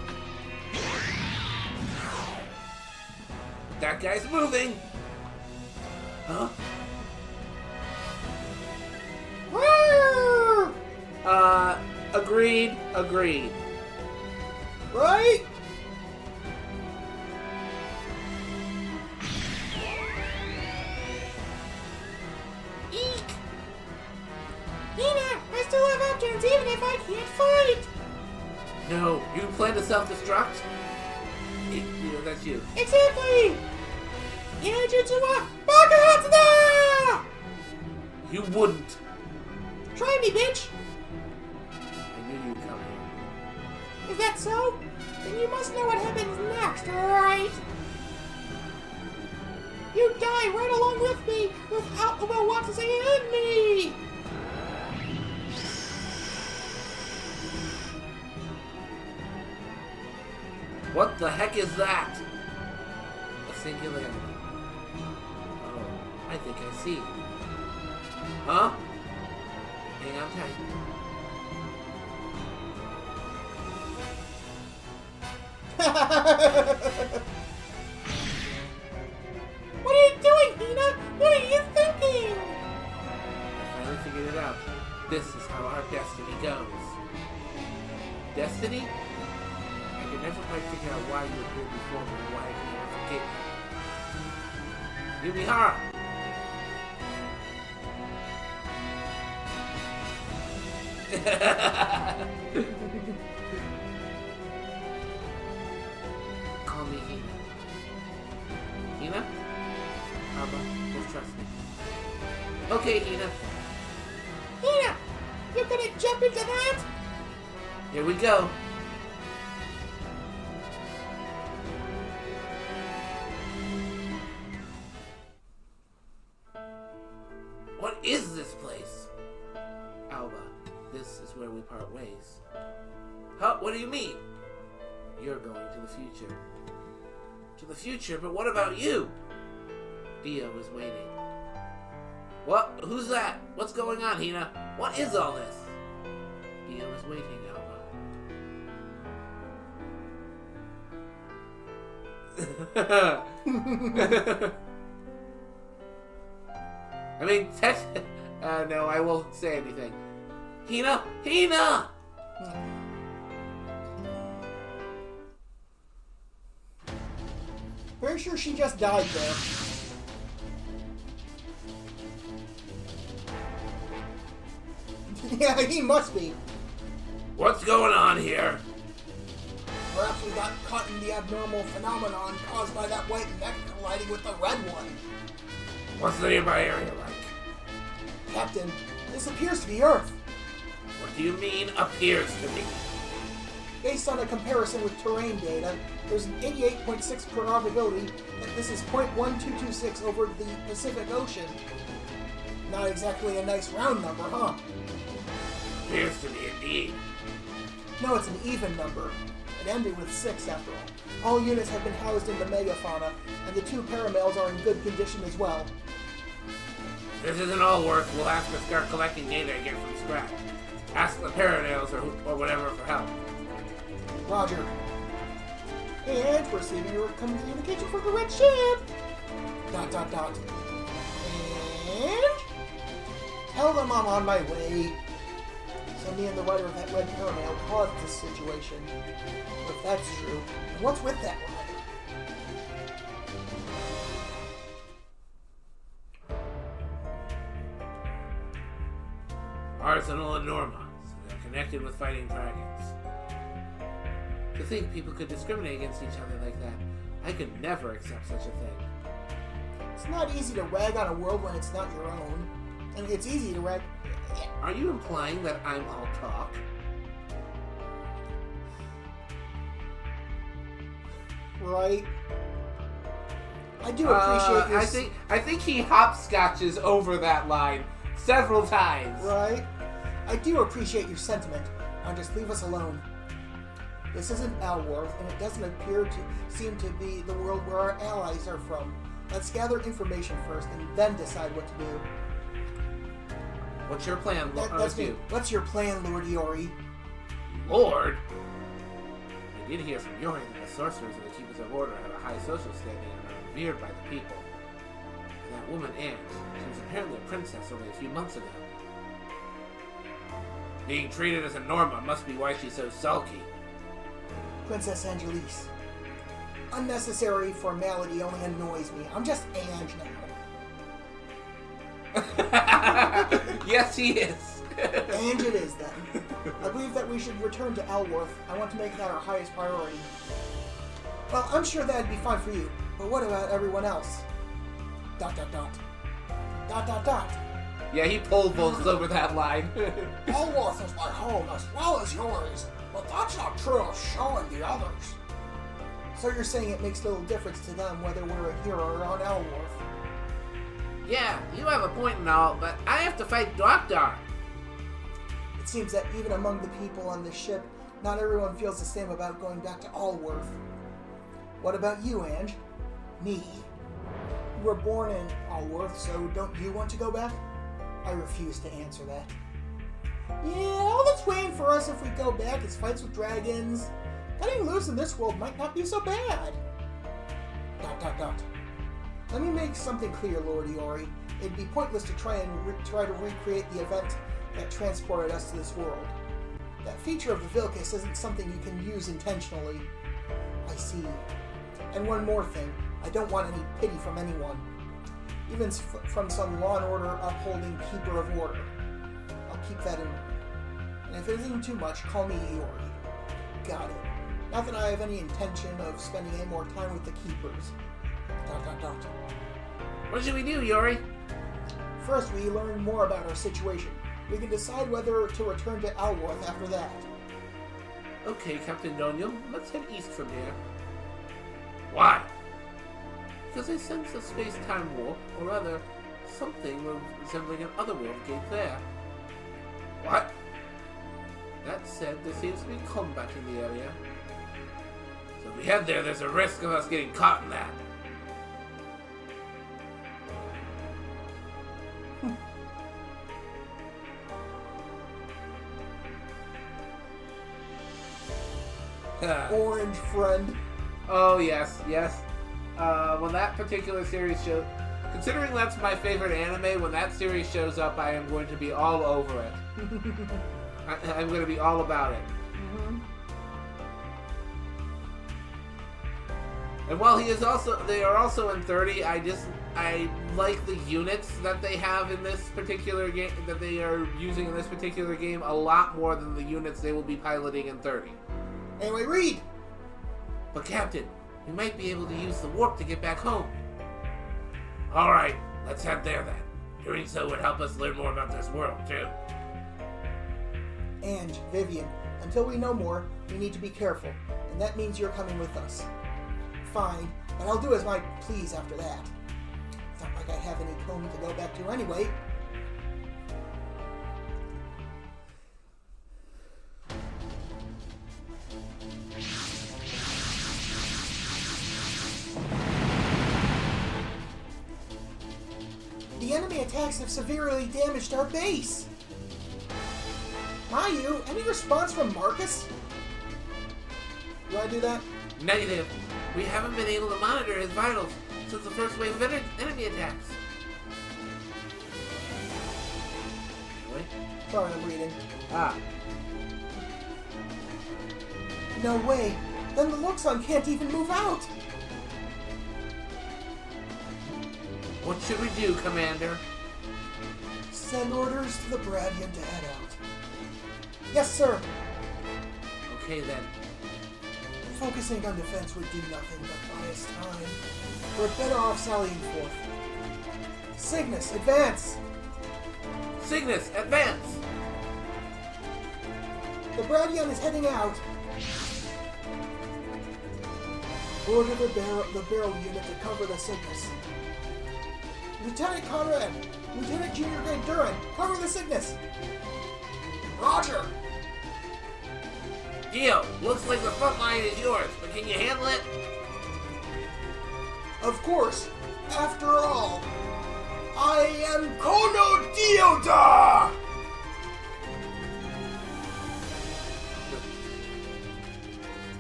That guy's moving! Huh? Agreed. Right? Eek! Nina, I still have options even if I can't fight! No, you plan to self-destruct? That's you. Exactly! Yajutsuwa Bakahatsuda! You wouldn't. Try me, bitch! I knew you'd come here. Is that so? Then you must know what happens next, alright? You die right along with me without the will want to say in me! What the heck is that? A singularity. Oh, I think I see. Huh? Hang on tight. What are you doing, Hina? What are you thinking? I finally figured it out. This is how our destiny goes. Destiny? I could never quite figure out why you appeared before me and why I could never forget you. Yumihara! Call me Hina. Hina? Abba, just trust me. Okay, Hina. Hina! You're gonna jump into that? Here we go. What is this place? Alba, this is where we part ways. Huh? What do you mean? You're going to the future. To the future? But what about you? Dio is waiting. What? Who's that? What's going on, Hina? What is all this? Dio is waiting, Alba. I mean, no, I won't say anything. Hina! Hina! Very sure she just died there. Yeah, he must be. What's going on here? Perhaps we got caught in the abnormal phenomenon caused by that white mech colliding with the red one. What's the nearby area like? Captain, this appears to be Earth. What do you mean, appears to be? Based on a comparison with terrain data, there's an 88.6 probability that this is 0.1226 over the Pacific Ocean. Not exactly a nice round number, huh? Appears to be indeed. No, it's an even number. It ended with 6 after all. All units have been housed in the megafauna, and the 2 paramales are in good condition as well. This isn't all work. We'll have to start collecting data again from scratch. Ask the Paranails or whatever for help. Roger. And receiving your communication from the red ship. ... And tell them I'm on my way. Send me and the writer of that red paramale caused this situation. If that's true, then what's with that rider? Arsenal and Norma, so they're connected with fighting dragons. To think people could discriminate against each other like that. I could never accept such a thing. It's not easy to rag on a world when it's not your own. And it's easy to rag... Are you implying that I'm all talk? Right? I do appreciate your... I think he hopscotches over that line several times. Right? I do appreciate your sentiment. Now just leave us alone. This isn't Alworth, and it doesn't appear to seem to be the world where our allies are from. Let's gather information first, and then decide what to do. What's your plan? That's me. What's your plan, Lord Iori? Lord? I did hear from Yori that the sorcerers and the Keepers of Order have a high social standing and are revered by the people. And that woman, Ange, she was apparently a princess only a few months ago. Being treated as a Norma must be why she's so sulky. Princess Angelise. Unnecessary formality only annoys me. I'm just Ange now. Yes, he is. Ange it is, then. I believe that we should return to Alworth. I want to make that our highest priority. Well, I'm sure that'd be fine for you, but what about everyone else? ... Yeah, he pole vaults over that line. Alworth is my home as well as yours, but that's not true of Shaw and the others. So you're saying it makes little difference to them whether we're here or on Alworth? Yeah, you have a point and all, but I have to fight Doctor. It seems that even among the people on the ship, not everyone feels the same about going back to Alworth. What about you, Ange? Me? You were born in Alworth, so don't you want to go back? I refuse to answer that. Yeah, all that's waiting for us if we go back is fights with dragons. Getting loose in this world might not be so bad. ... Let me make something clear, Lord Iori. It'd be pointless to try to recreate the event that transported us to this world. That feature of the Vilcus isn't something you can use intentionally. I see. And one more thing. I don't want any pity from anyone. Even from some law and order upholding keeper of order. I'll keep that in mind. And if it isn't too much, call me Iori. Got it. Not that I have any intention of spending any more time with the keepers. ... What should we do, Yori? First, we learn more about our situation. We can decide whether to return to Alworth after that. Okay, Captain Doniel, let's head east from here. Why? Because I sense a space-time warp, or rather, something resembling an otherworld gate there. What? That said, there seems to be combat in the area. So if we head there, there's a risk of us getting caught in that. Orange friend. Oh, yes. When that particular series shows... Considering that's my favorite anime, when that series shows up, I am going to be all over it. I'm going to be all about it. Mm-hmm. And while they are also in 30, I like the units that they have in this particular game, that they are using in this particular game a lot more than the units they will be piloting in 30. Anyway, read! But Captain, we might be able to use the warp to get back home. Alright, let's head there then. Doing so would help us learn more about this world, too. Ange, Vivian, until we know more, we need to be careful, and that means you're coming with us. Fine, but I'll do as I please after that. It's not like I have any home to go back to anyway. The enemy attacks have severely damaged our base. Mayu, any response from Marcus? Do I do that? Negative. We haven't been able to monitor his vitals since the first wave of enemy attacks. Wait. Sorry, I'm reading. Ah. No way. Then the Luxon can't even move out. What should we do, Commander? Send orders to the Bradian to head out. Yes, sir. Okay, then. Focusing on defense would do nothing but buy us time. We're better off sallying forth. Cygnus, advance! Cygnus, advance! The Bradian is heading out. Order the barrel unit to cover the Cygnus. Lieutenant Conrad! Lieutenant Junior Grade Duran! Cover the Cygnus! Roger! Dio, looks like the front line is yours, but can you handle it? Of course. After all, I am Kono Dioda!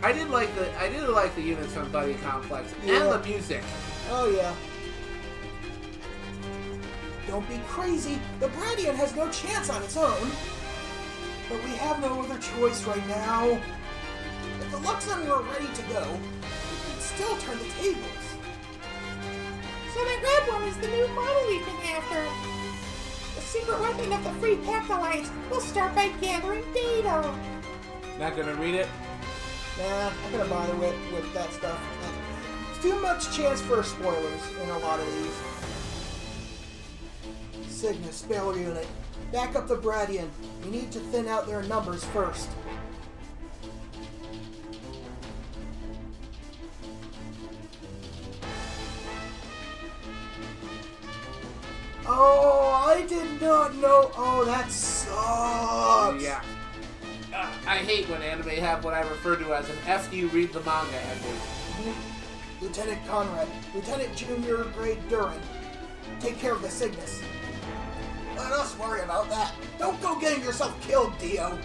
I did like the units from Buddy Complex and the music. Oh yeah. Don't be crazy. The Bradian has no chance on its own. But we have no other choice right now. If the Luxon were ready to go, we could still turn the tables. So that red one is the new model we've been after. The secret weapon of the Free Pact Alliance will start by gathering data. Not gonna read it? Nah, I'm gonna bother with that stuff. There's too much chance for spoilers in a lot of these. Cygnus, Spell Unit. Back up the Bradian. We need to thin out their numbers first. Oh, I did not know. Oh, that sucks. Yeah. I hate when anime have what I refer to as an "F you read the manga" ending. Lieutenant Conrad, Lieutenant Junior Grade Durin, take care of the Cygnus. Let us worry about that. Don't go getting yourself killed, Dio.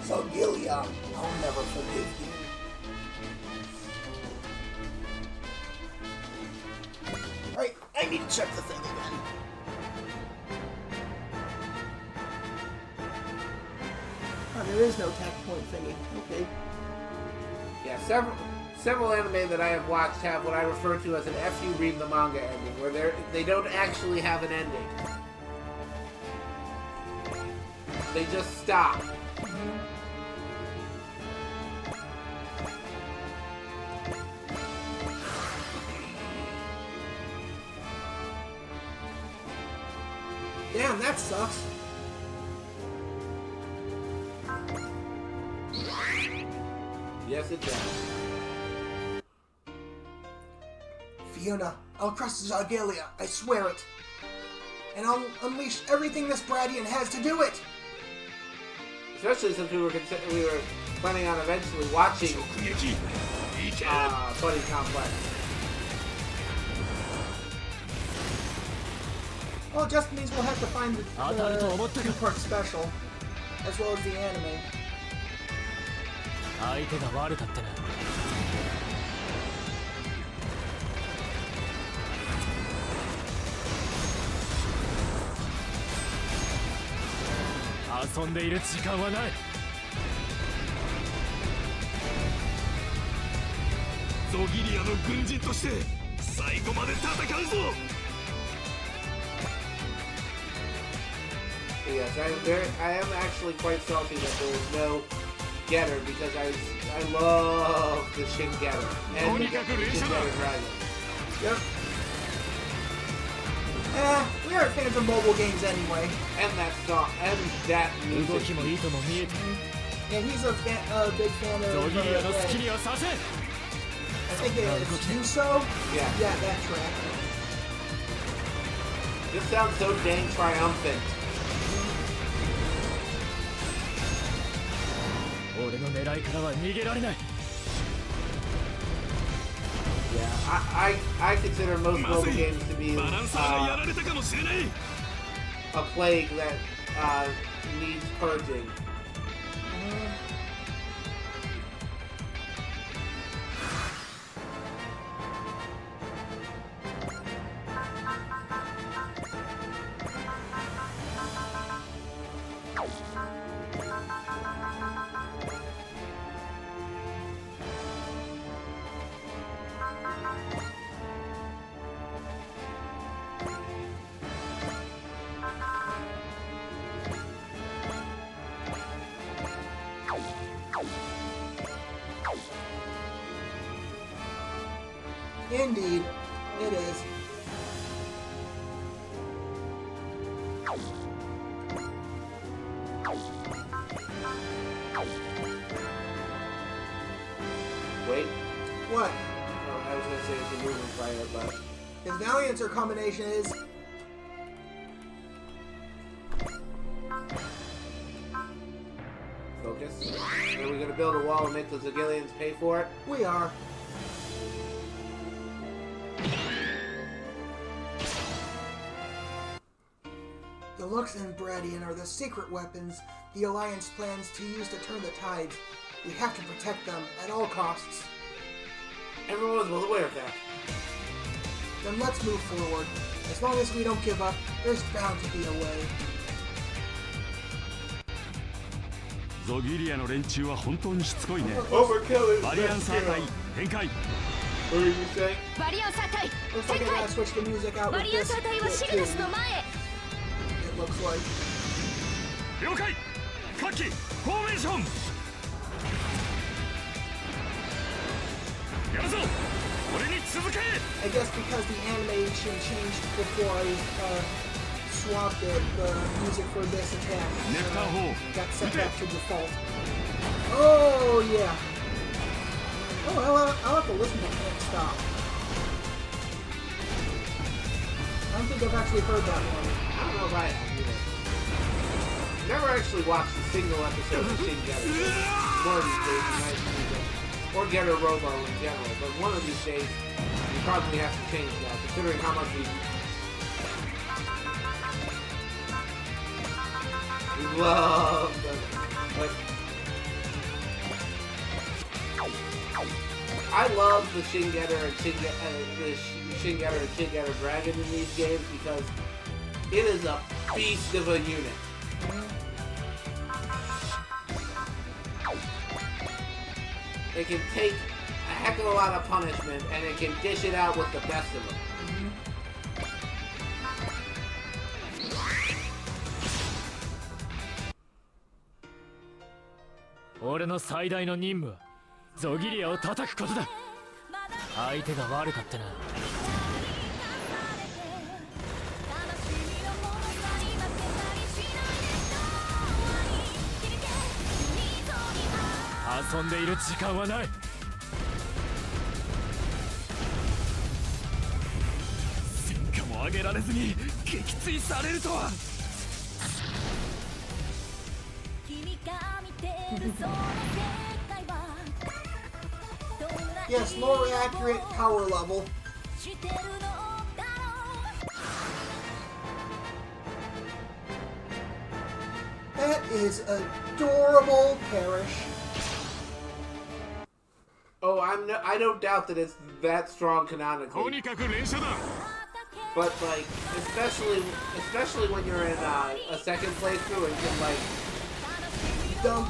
So, Gilia, I'll never forgive you. Right, I need to check the thing again. Oh, there is no tack point thingy. Okay. Yeah, several anime that I have watched have what I refer to as an "F you read the manga" ending, where they don't actually have an ending. They just stop. Damn, that sucks. Yes, it does. Fiona, I'll crush Zargalia, I swear it. And I'll unleash everything this Bradian has to do it. Especially since we were planning on eventually watching Buddy Complex. Well, it just means we'll have to find the two-part special, as well as the anime. 相手が悪かったな。遊んでいる時間はない。ゾギリアの軍人として最後まで戦うぞ。 Yes, I am actually quite salty that there is no Getter because I love the Shin Getter and Shin Getter Dragon. Yep. We aren't fans of mobile games anyway. And that song, and that music. Yeah, he's a big fan of. I think it's Yuso. Yeah. Yeah, that track. This sounds so dang triumphant. Yeah, I consider most mobile games to be a plague that needs purging. Indeed, it is. Wait. What? Oh, I was gonna say it's a moving fire, but His Valiancer combination is... focus. this. Are we gonna build a wall and make the Zagillions pay for it? We are. The Lux and Bradian are the secret weapons the Alliance plans to use to turn the tides. We have to protect them at all costs. Everyone was well aware of that. Then let's move forward. As long as we don't give up, there's bound to be a way. ゾギリアの連中は本当にしつこいね。 Overkill is バリアンサー隊展開。 What are you saying? バリアンサー隊 Looks like I 展開 gotta switch the music out バ with リアン this サー隊は bit シグナス too. の前へ It looks like. 了解。各機フォーメーション。やるぞ。俺に続け。 I guess because the animation changed before I swapped it, the music for this attack Nectar hole. got set back to default. Oh yeah. Oh, I'll have to listen to Can't Stop. I don't think I've actually heard that one. I don't know if I have either. Never actually watched a single episode of Shin Getter. One of these days you might use it. Or Getter Robo in general, but one of these days you probably have to change that, considering how much we love them. Like, I love the Shin Getter and Shin Getter Dragon in these games because it is a beast of a unit. It can take a heck of a lot of punishment and it can dish it out with the best of them. 俺の最大の任務はゾギリアを叩くことだ。相手が悪かったな。遊んでいる時間はない。戦果も上げられずに撃墜されるとは。 Yes, more accurate power level. That is adorable, Parrish. Oh, I don't doubt that it's that strong canonically. とにかく連射だ。 But like, especially when you're in a second playthrough and can like Dump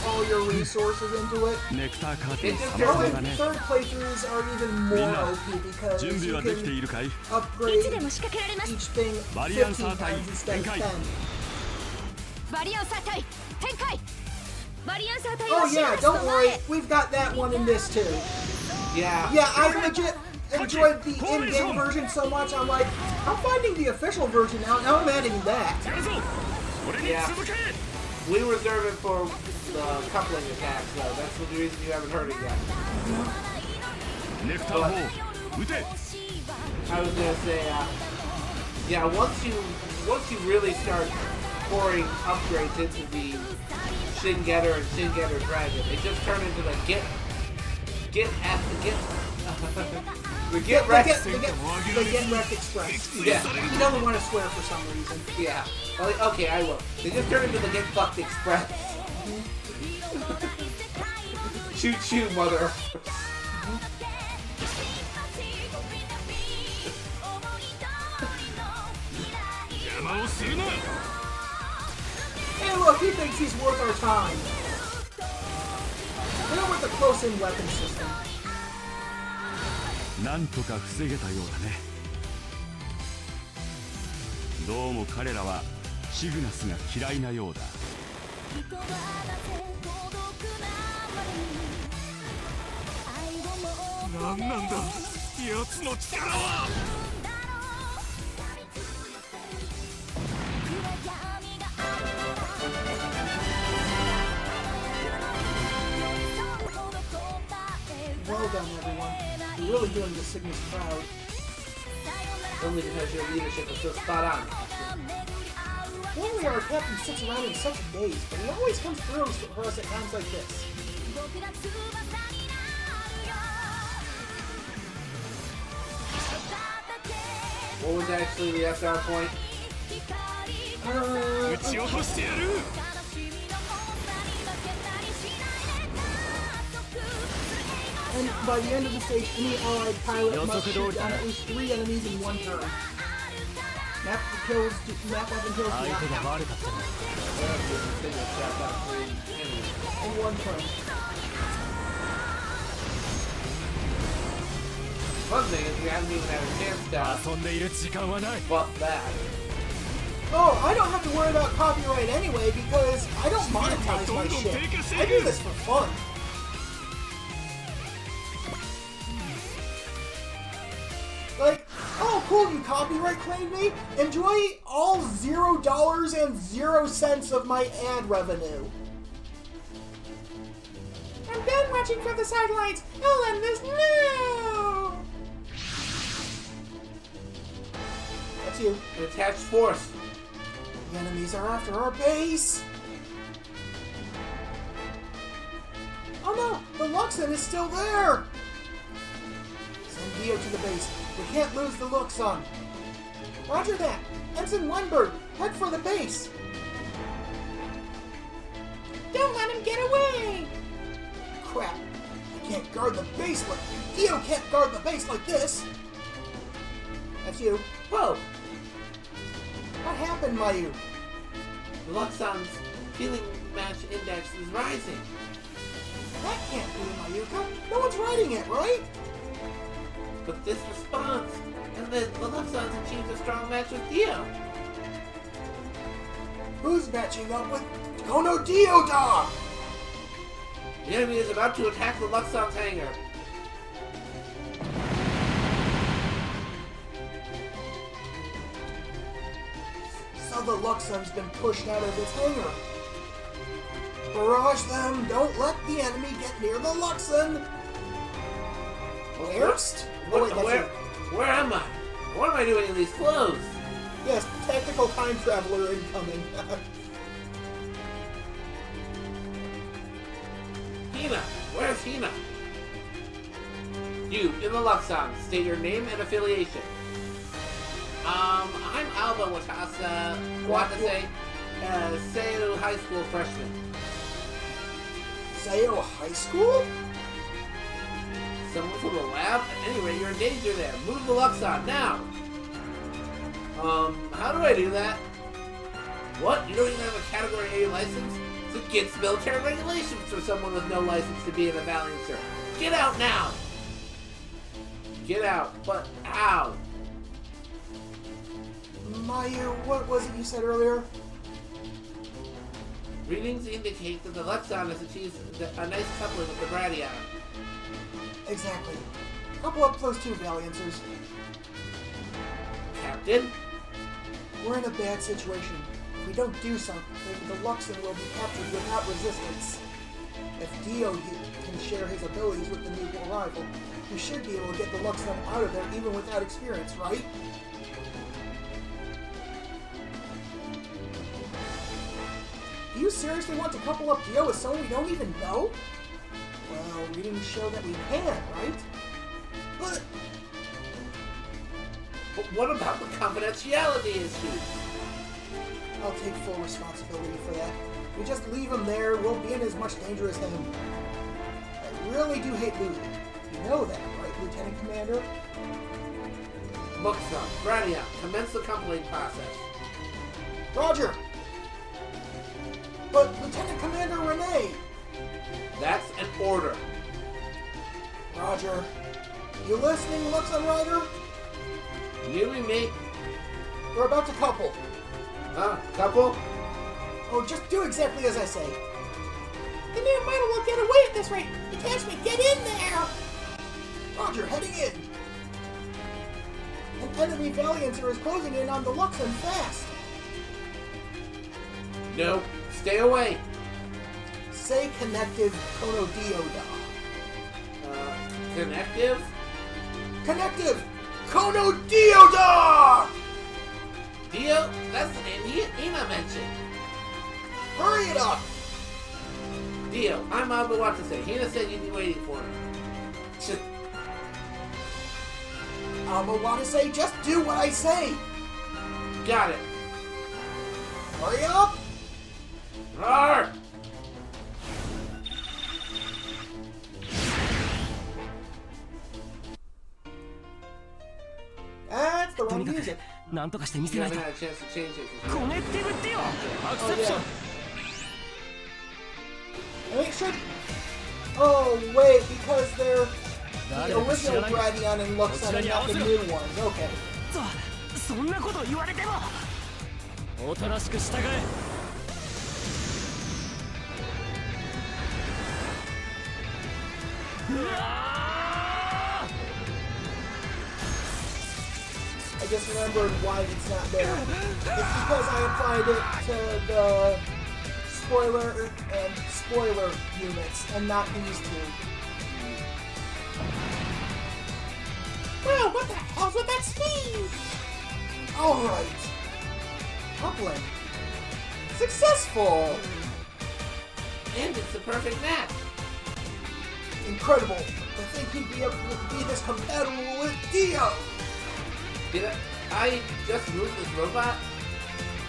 all your resources into it. ネクターカーテン It just 様 Third, 々だね。 third playthroughs are even more OP because 準備 you はできて can いるかい？ upgrade いつでも仕掛けられます each thing バリアンサ 15 ー隊 times instead of 展開。 10. バリアンサー隊展開バリアンサー隊 Oh はシグ yeah, ナスの don't 前 worry, へ we've got that one in this too. yeah. Yeah, I legit enjoyed the in-game version so much. I'm like, I'm finding the official version now. Now I'm adding that. やるぞ。俺に Yeah. 続け。 We reserve it for the coupling attacks though. That's the reason you haven't heard it yet. ネクター砲撃て。 I was gonna say, yeah, once you really start pouring upgrades into the Shin Getter and Shin Getter Dragon, they just turn into the the Get Wrecked. The Get Wrecked Express. Yeah. You don't want to swear for some reason. Yeah. Okay, I will. They just turn into the Get Fucked Express. Choo choo, mother. Hey, look, he thinks he's worth our time. Deal with the close-in weapon system. なんとか防げたようだね。どうも彼らはシグナスが嫌いなようだ。なんなんだ、奴の力は。 Well done, everyone. You're really doing the Cygnus proud. Only because your leadership is so spot on. Normally our captain sits around in such a daze, but he always comes through for us at times like this. What was actually the SR point? 撃ち落としてやる And by the end of the stage, any allied pilot must shoot down at least 3 enemies in one turn. Map weapon kills do 相 not 手が count 悪かったな Single shot down 3 enemies. in one turn. Fun thing is we haven't even had a chance to 遊んでいる時間はない buff that. Oh, I don't have to worry about copyright anyway because I don't monetize my shit. I do this for fun. Like, oh cool, you copyright claimed me? Enjoy all $0.00 of my ad revenue. I'm done watching from the sidelines. I'll end this now. That's you. An attached force. The enemies are after our base. Oh no, the Luxon is still there. Send Dio to the base. We can't lose the Luxon. Roger that. Ensign Weinberg, head for the base. Don't let him get away. Crap. I can't guard the base like... Dio can't guard the base like this. That's you. Whoa! What happened, Mayu? The Luxon's feeling match index is rising. That can't be Mayuka. No one's writing it, right? But this response, and then the Luxon's achieved a strong match with Dio. Who's matching up with Kono Dioda? The enemy is about to attack the Luxon's hangar. So the Luxon's been pushed out of its hangar. Barrage them! Don't let the enemy get near the Luxon! First? Oh, wait, that's Where, it. where am I? What am I doing in these clothes? Yes, tactical time traveler incoming. Hina! Where's Hina? You, in the Luxon, state your name and affiliation. I'm Alba Watasa, Watase, Seiyu High School freshman. Sayo High School? Someone from the lab? At any rate, you're in danger there. Move the Luxon, now! How do I do that? What? You don't even have a Category A license? It's against military regulations for someone with no license to be an Valancer. Get out now! Get out. But how? Mayu, what was it you said earlier? Readings indicate that the Luxon has achieved a nice coupling with the Bradion. Exactly. Couple up those two Valiancers. Captain? We're in a bad situation. If we don't do something, the Luxon will be captured without resistance. If Dio can share his abilities with the new arrival, we should be able to get the Luxon out of there even without experience, right? Do you seriously want to couple up Dio with someone we don't even know? Well, readings show that we can, right? But what about the confidentiality issues? I'll take full responsibility for that. We just leave him there, we'll be in as much danger as him. I really do hate losing. You know that, right, Lieutenant Commander? Luxon, Bradion, commence the coupling process. Roger! But Lieutenant Commander Renee! That's an order. Roger. You listening, Luxon Rider? You and me? We're about to couple. Huh? Couple? Oh, just do exactly as I say. The new model will get away at this rate. Detachment, get in there! Roger, heading in. An enemy Valiancer is closing in on the Luxon fast. No. Stay away. Say connective Kono Dioda. Connective? Connective Kono Dioda! Dio? That's the name Ina mentioned. Hurry it up! Dio, I'm Watase. Hina said you'd be waiting for me. Watase, just do what I say! Got it. Hurry up! Roar! That's the と wrong にかく music. なんとかして見せ You ないと haven't had a chance to change it. コネクティブディオアク Oh, セプショ yeah. ン Make sure... Oh, wait, because they're the 誰だか知ら original ない Gradion and looks and not the new ones. Okay. そんなこと言われてもおとなしく従え I just remembered why it's not there. It's because I applied it to the spoiler and spoiler units and not these two. Well, what the hell's with that speed? Alright. Coupling. Successful! And it's the perfect match. Incredible. To think he'd be able to be this compatible with Dio! Did I just move this robot?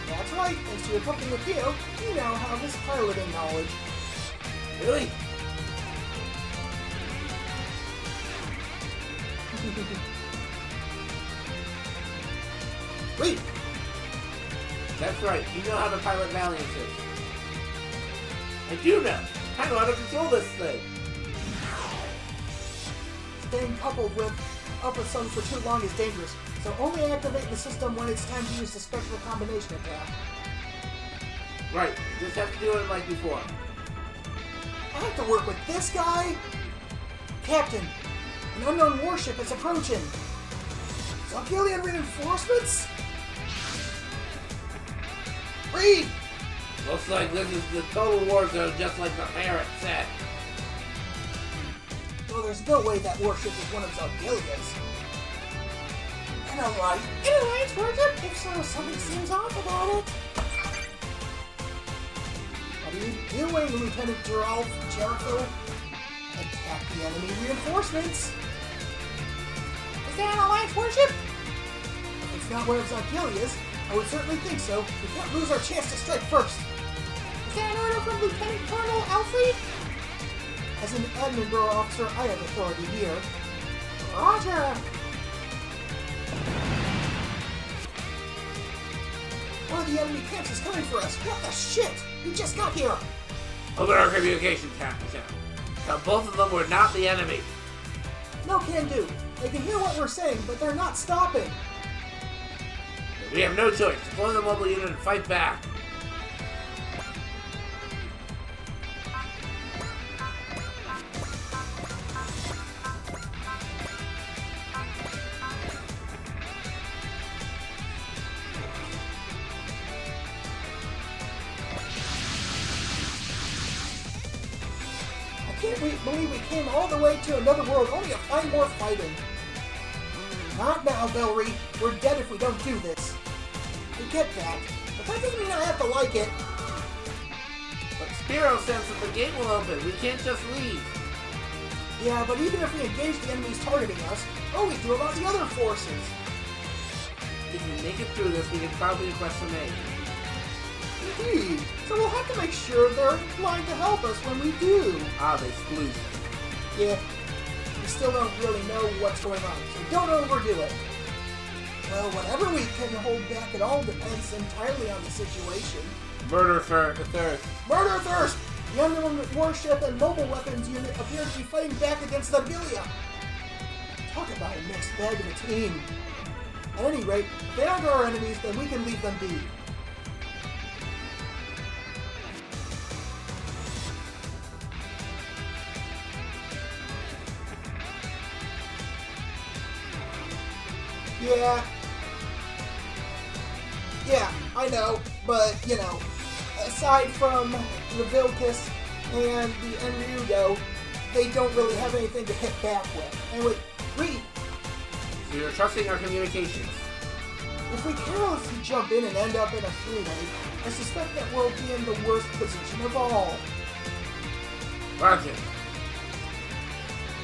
That's right, thanks to your coupling with Dio, you now have this piloting knowledge. Really? Wait! That's right. You know how to pilot Valiant is. I do know. I know how to control this thing. Staying coupled with upper sun for too long is dangerous, so only activate the system when it's time to use the special combination attack. Right. Just have to do it like before. I have to work with this guy? Captain, an unknown warship is approaching. Zogilian reinforcements? Read! Looks like this is the total war zone, just like the parrot said. Well, there's no way that warship is one of Zogilia's. An alliance warship? If so, something seems off about it. What are you doing, Lieutenant Jericho? Attack the enemy reinforcements! Is that an alliance warship? If it's not one of Zogilia's, I would certainly think so. We can't lose our chance to strike first. Is that an order from Lieutenant Colonel Alfred? As an admin bureau officer, I have authority here. Roger! One of the enemy camps is coming for us. What the shit? We just got here. Open our communication channel. Now, both of them were not the enemy. No can do. They can hear what we're saying, but they're not stopping. We have no choice. Deploy the mobile unit and fight back. I can't believe we came all the way to another world only to find more fighting. Not now, Valerie. We're dead if we don't do this. I get that, but that doesn't mean I have to like it. But Spiro says that the gate will open. We can't just leave. Yeah, but even if we engage the enemies targeting us, what do we do about the other forces? If we make it through this, we can probably request some aid. Indeed. So we'll have to make sure they're inclined to help us when we do. Ah, they sploozed. Yeah, we still don't really know what's going on, so don't overdo it. Well, whatever we can hold back, it all depends entirely on the situation. Murder thirst. Murder Thirst! The unknown warship and mobile weapons unit appear to be fighting back against the Gilia. Talk about a mixed bag of a team. At any rate, if they aren't our enemies, then we can leave them be. Yeah, I know, but, you know, aside from the Vilcus and the Enryudo, they don't really have anything to hit back with. Anyway, read! So you're trusting our communications. If we carelessly jump in and end up in a three-way, I suspect that we'll be in the worst position of all. Roger.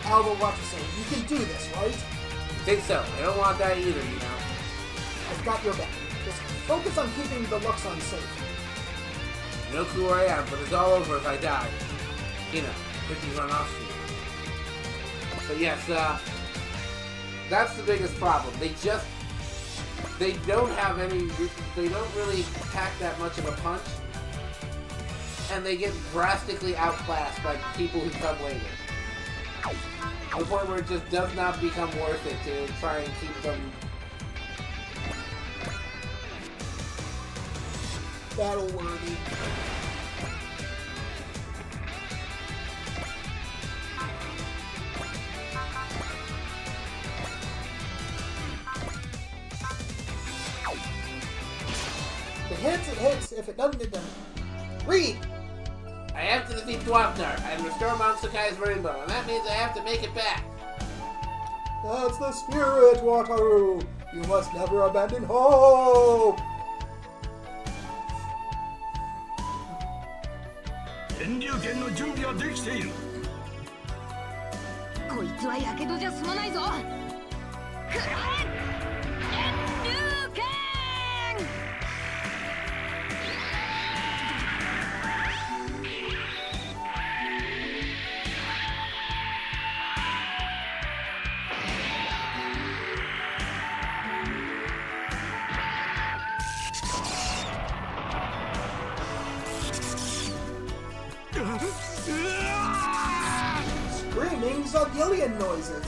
Alva, what to say? You can do this, right? I think so. I don't want that either, you know. I've got your back. Just focus on keeping the Luxon safe. No clue where I am, but it's all over if I die. You know, if you run off. But yes, that's the biggest problem. They don't have any, they don't really pack that much of a punch, and they get drastically outclassed by people who come later. To the point where it just does not become worth it to try and keep them battle-worthy. It hits. If it doesn't, it doesn't. Read! I have to defeat Dwapnar and restore Mount Sakai's rainbow, and that means I have to make it back. That's the spirit, Wataru! You must never abandon hope! 天竜拳の準備はできている。こいつはやけどじゃ済まないぞ。食らえ！天竜拳！Screaming Zogillion noises!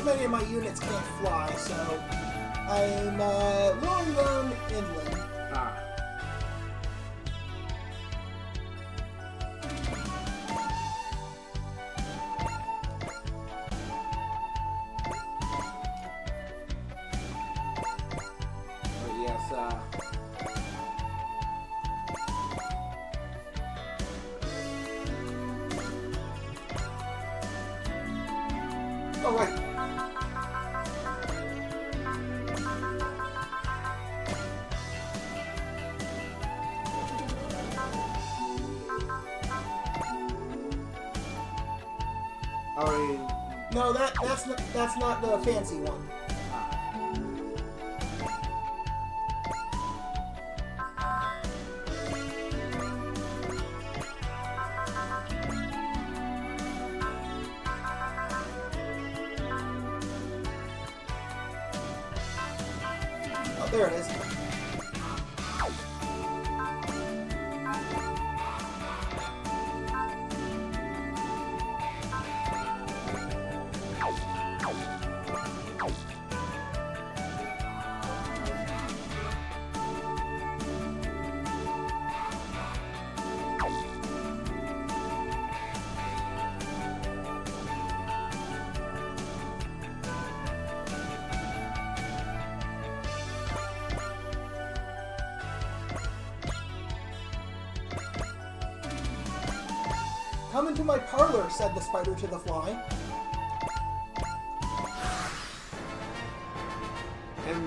Many of my units can't fly, so I'm luring them inland. Ah. But yes, Oh, wait. No, that's not the fancy one. Oh, there it is. Come into my parlor, said the spider to the fly.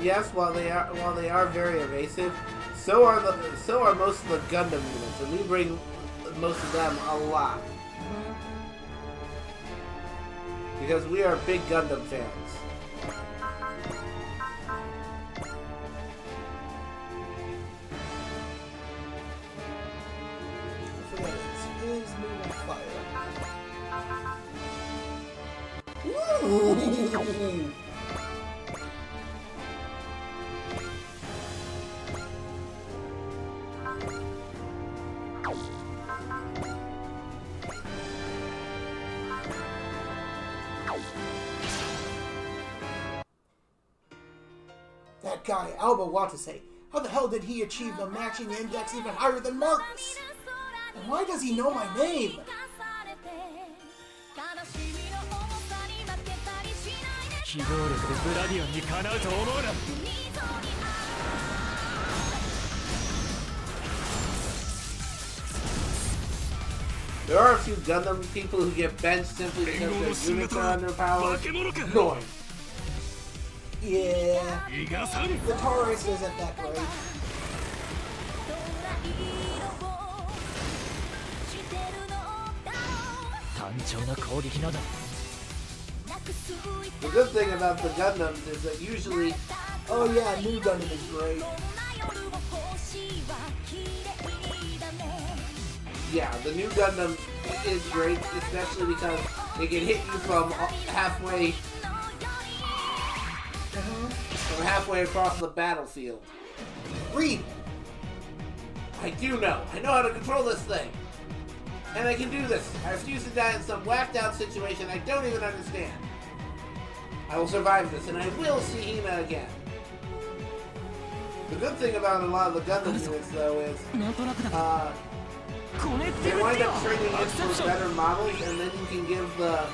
and yes, while they are very evasive, so are most of the Gundam units, and we bring most of them a lot. Because we are big Gundam fans. Ooh. That guy, Alba Watase. How the hell did he achieve a matching index even higher than Marcus? And why does he know my name? There are a few Gundam people who get benched simply because their units are underpowered. Annoying. Yeah, the Taurus isn't that great. The good thing about the Gundams is that usually, Oh yeah, New Gundam is great. yeah, the new Gundam is great, especially because they can hit you from halfway across the battlefield. Read! I do know. I know how to control this thing. And I can do this. I refuse to die in some whacked out situation I don't even understand. I will survive this, and I will see Hina again. The good thing about a lot of the Gundam units, though, is they wind up trading in for better models, and then you can give the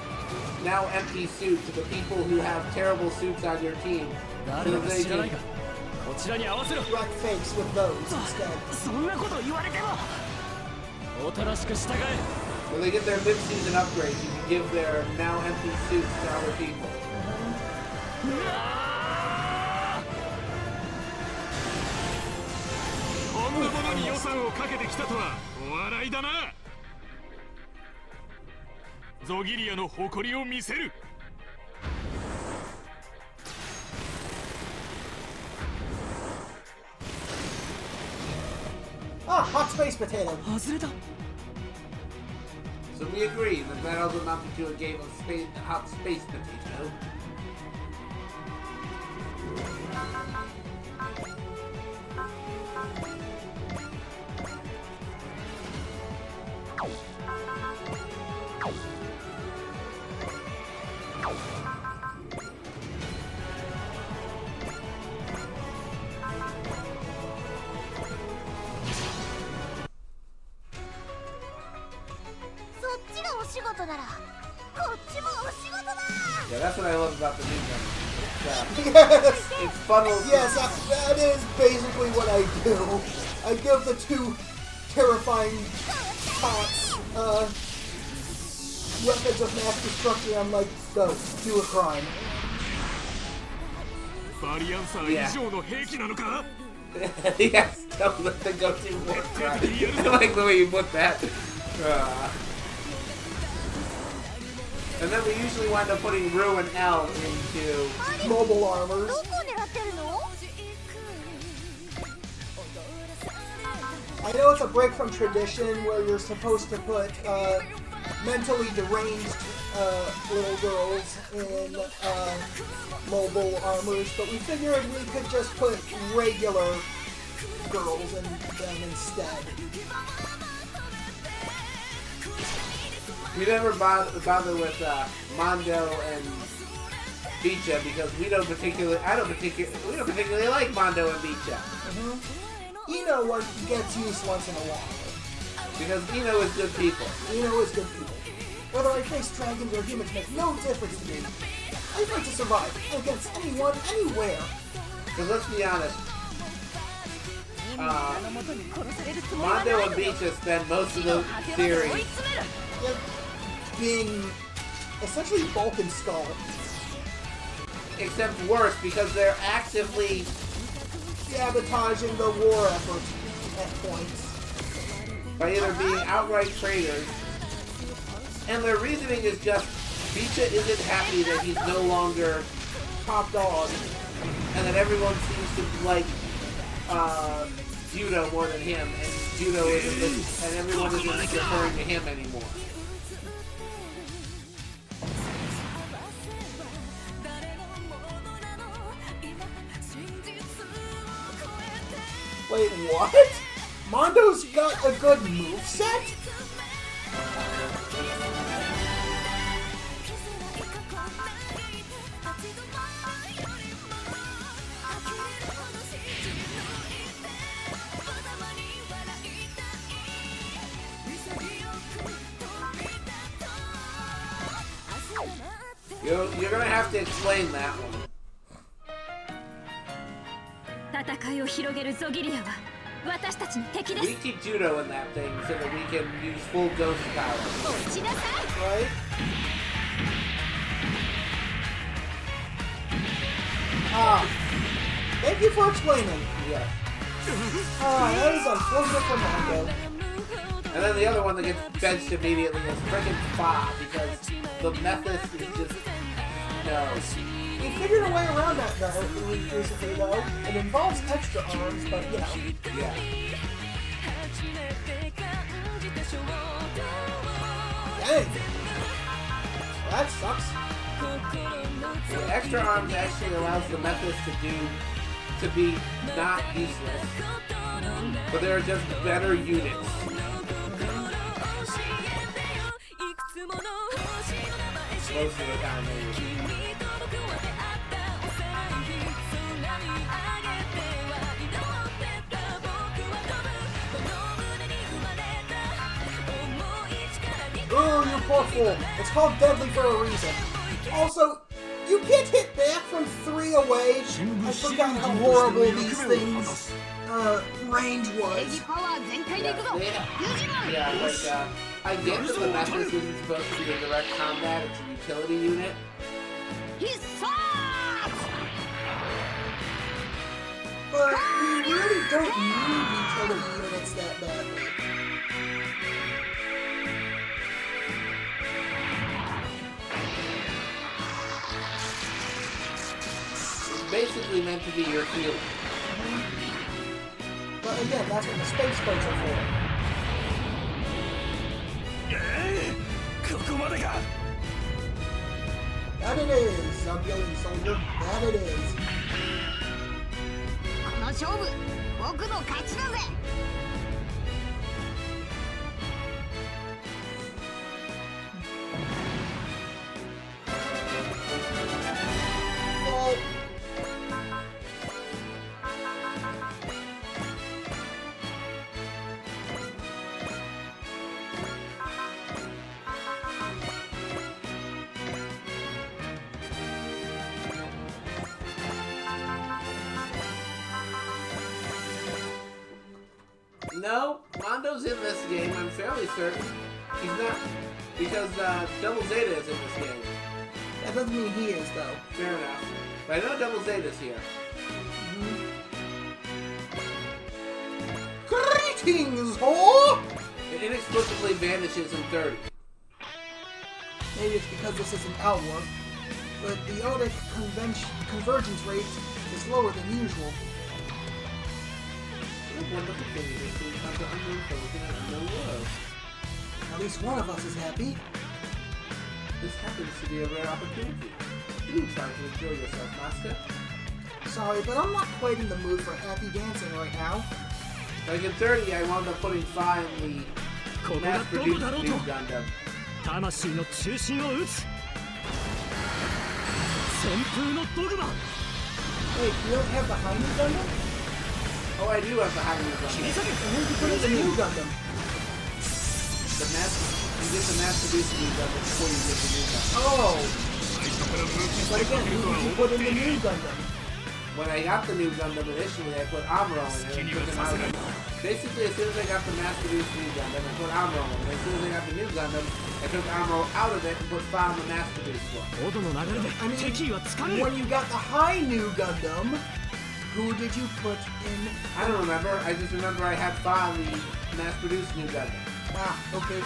now empty suit to the people who have terrible suits on your team. So that they can Wreck fakes with those instead. when they get their mid-season upgrades, you can give their now empty suits to other people. Ah, hot space potato. So we agree that battles amounted to a game of hot space potato. Yeah, that's what I love about the new Gundam. Yes! It's funnels. Yes, that is basically what I do. I give the two terrifying tots weapons of mass destruction. I'm like, go, do a crime. Yes, don't let them go too war crime. I like the way you put that. And then we usually wind up putting Rue and L into Mobile armors. I know it's a break from tradition where you're supposed to put mentally deranged little girls in mobile armors, but we figured we could just put regular girls in them instead. We never bother with Mondo and Bicha because we don't particularly like Mondo and Bicha. Eno gets used once in a while. Because Eno is good people. Eno is good people. Whether I face dragons or humans makes no difference to me. I fight to survive against anyone, anywhere. Because let's be honest, Mondo and Bicha spend most of the series being essentially Bulk and Skull. except worse because they're actively sabotaging the war effort at points. By either being outright traitors, and their reasoning is just Bicha isn't happy that he's no longer top dog, and that everyone seems to like Judo more than him, and Judo isn't, and everyone isn't referring to him anymore. Wait, what? Mondo's got a good moveset? You're gonna have to explain that one. 戦いを広げるゾギリアは私たちの敵で We す。 keep judo in that thing so that we can use full ghost power. 落ちなさい。 Right? Thank you for explaining. Yeah. That is unfortunate for Mondo. And then the other one that gets benched immediately is freaking Fa because the Mephist is just no. He figured a way around that though recently though. It involves extra arms, but you know. Yeah. Dang. That sucks. The extra arms actually allows the Mephist to be not useless, but they're just better units. Most of the time, maybe. Oh, you poor fool. It's called deadly for a reason. Also, you can't hit back from 3 away. I forgot how horrible these things' range was. Yeah, like, I get that the Mephist isn't supposed to be a direct combat, it's a utility unit. But we really don't need utility units that badly. It's basically meant to be your field. But again, that's what the space boats are for. That it is, Zambullion Soldier. That it is. この勝負、僕の勝ちだぜ。 Well, No, Mondo's in this game, I'm fairly certain. He's not, because Double Zeta is in this game. that doesn't mean he is, though. Fair enough. But I know Double Zeta's here. Greetings, whore! It inexplicably vanishes in 30. Maybe it's because this is an Outwork, but the Odic convergence rate is lower than usual. What a wonderful thing it is to encounter unknown foes in an unknown world. At least one of us is happy. This happens to be a rare opportunity. Do try to enjoy yourself, Master. Sorry, but I'm not quite in the mood for happy dancing right now. Like in 30, I wound up putting Fa in the mass-produced new Gundam. 魂の中心を打つ旋風のドグマ Wait, you don't have the high new Gundam? Oh, I do have the high new Gundam. And where'd you put in the new Gundam? You get the mass-produced new Gundam before you get the new Gundam. Oh! But again, who did you put in the new Gundam? When I got the new Gundam initially, I put Amuro in it and took him out of it. Basically, as soon as I got the mass-produced new Gundam, I put Amuro in it. As soon as I got the new Gundam, I took Amuro out of it and put Fa in the mass-produced one. オドの流れで敵意はつかめる When you got the high new Gundam, who did you put in? I don't remember. I just remember I had Fa in the mass-produced new Gundam. Ah, okay.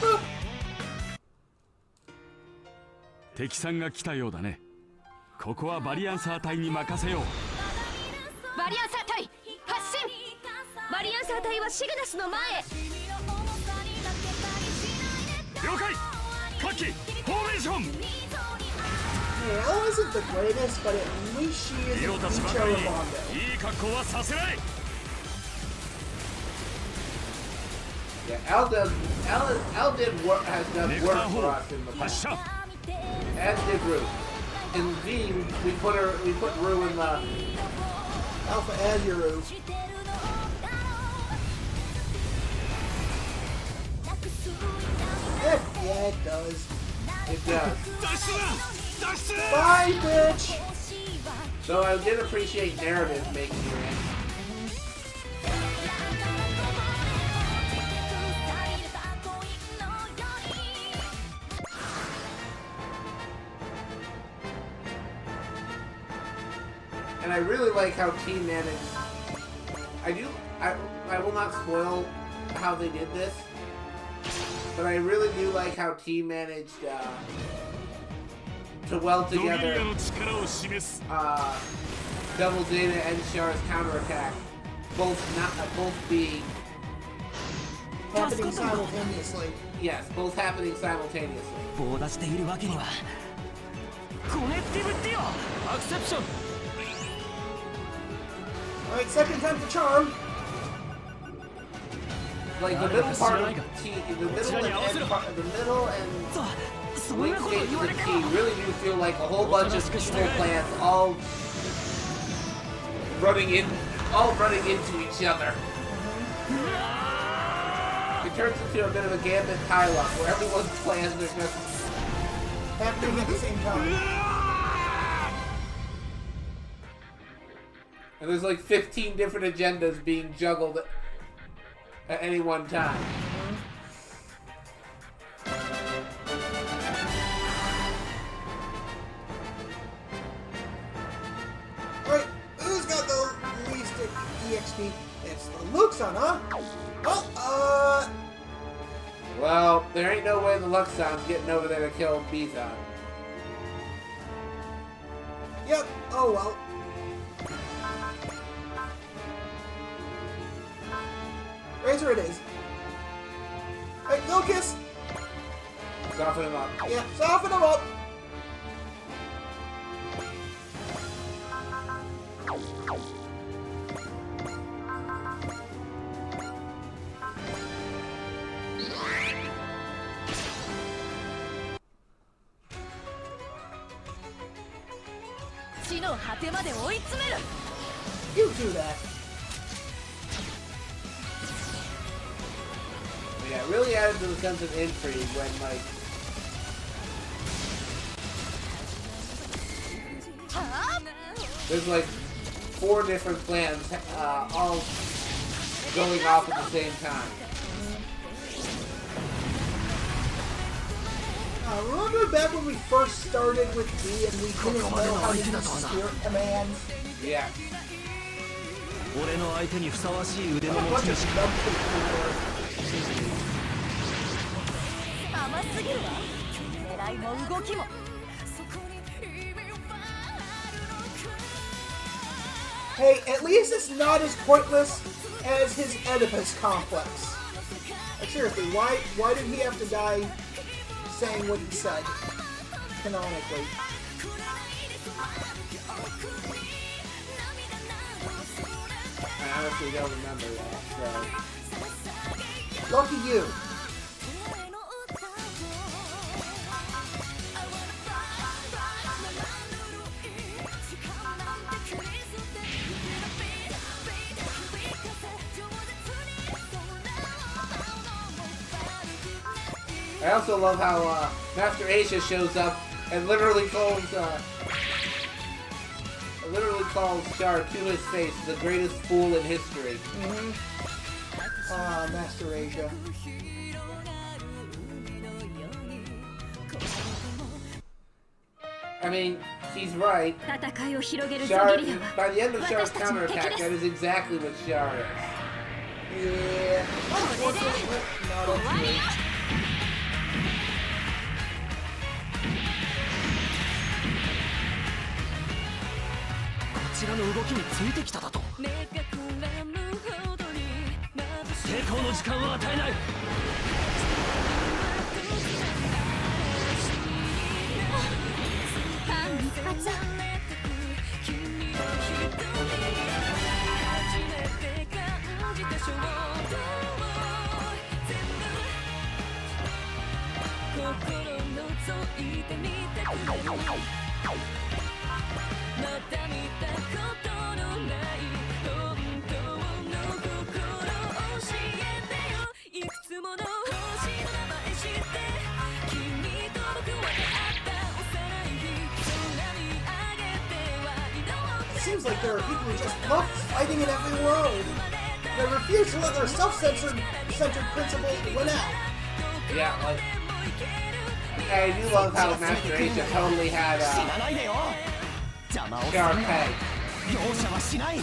Boop. 敵さんが来たようだね。ここはバリアンサー隊に任せよう。バリアンサー隊発進。バリアンサー隊はシグナスの前へ。了解。各機フォーメーション。 Elle isn't the greatest, but at least she is ヒーロー a たちば feature かり of に Mondo. いい格好はさせない。 Yeah, Elle did work, has done ネクタ work ー for 砲 us in the 発 past. 射。 As did Root. in V, we put Rue in the Alpha Azuru. Yeah, it does. It does. Bye, bitch! So I did appreciate narrative making it in. And I really like how Team managed. I will not spoil how they did this, but I really do like how Team managed to weld together Double Zeta and Char's counterattack, both being Happening simultaneously. yes, both happening simultaneously. 棒立ちでいるわけにはコネクティブディオアクセプション Alright, second time's the charm. Like the middle part of T, the middle and end part, the middle and late stages of T really do feel like a whole bunch of evil plans all running into each other. It turns into a bit of a gambit pile-up where everyone's plans are just Happening at the same time. and there's like 15 different agendas being juggled at any one time. Alright, who's got the least EXP? It's the Luxon, huh? Oh, Well, there ain't no way the Luxon's getting over there to kill Bizon. Yep, oh well. Razor it is. Alright, go kiss! Soften him up. Yeah, soften him up! You do that. But yeah, it really added to the sense of intrigue when, like, there's like 4 different plans, all going off at the same time. Remember back when we first started with D and we didn't know how to use spirit commands? Yeah. 俺の相手にふさわしい腕の A 持 bunch ち of 主 dumb people. 甘すぎるわ狙いも動きも Hey, at least it's not as pointless as his Oedipus complex. Like, seriously, why did he have to die saying what he said? Canonically. I honestly don't remember that, so. Lucky you. I also love how Master Asia shows up and literally calls Char to his face the greatest fool in history. Master Asia. I mean, he's right. 戦いを広げる Char, ゾギリアは by the end of Char's 私たちの敵 counterattack, です that is exactly what Char is. Yeah. Unfortunately, not up to it. こちらの動きについてきただと抵抗の時間は与えない間一髪 I It seems like there are people who just love fighting in every world. They refuse to let their self-centered principles win out. Yeah, like... I do love how Master Ange totally had, 死なないでよ邪魔をするな Shark Peg. 容赦はしない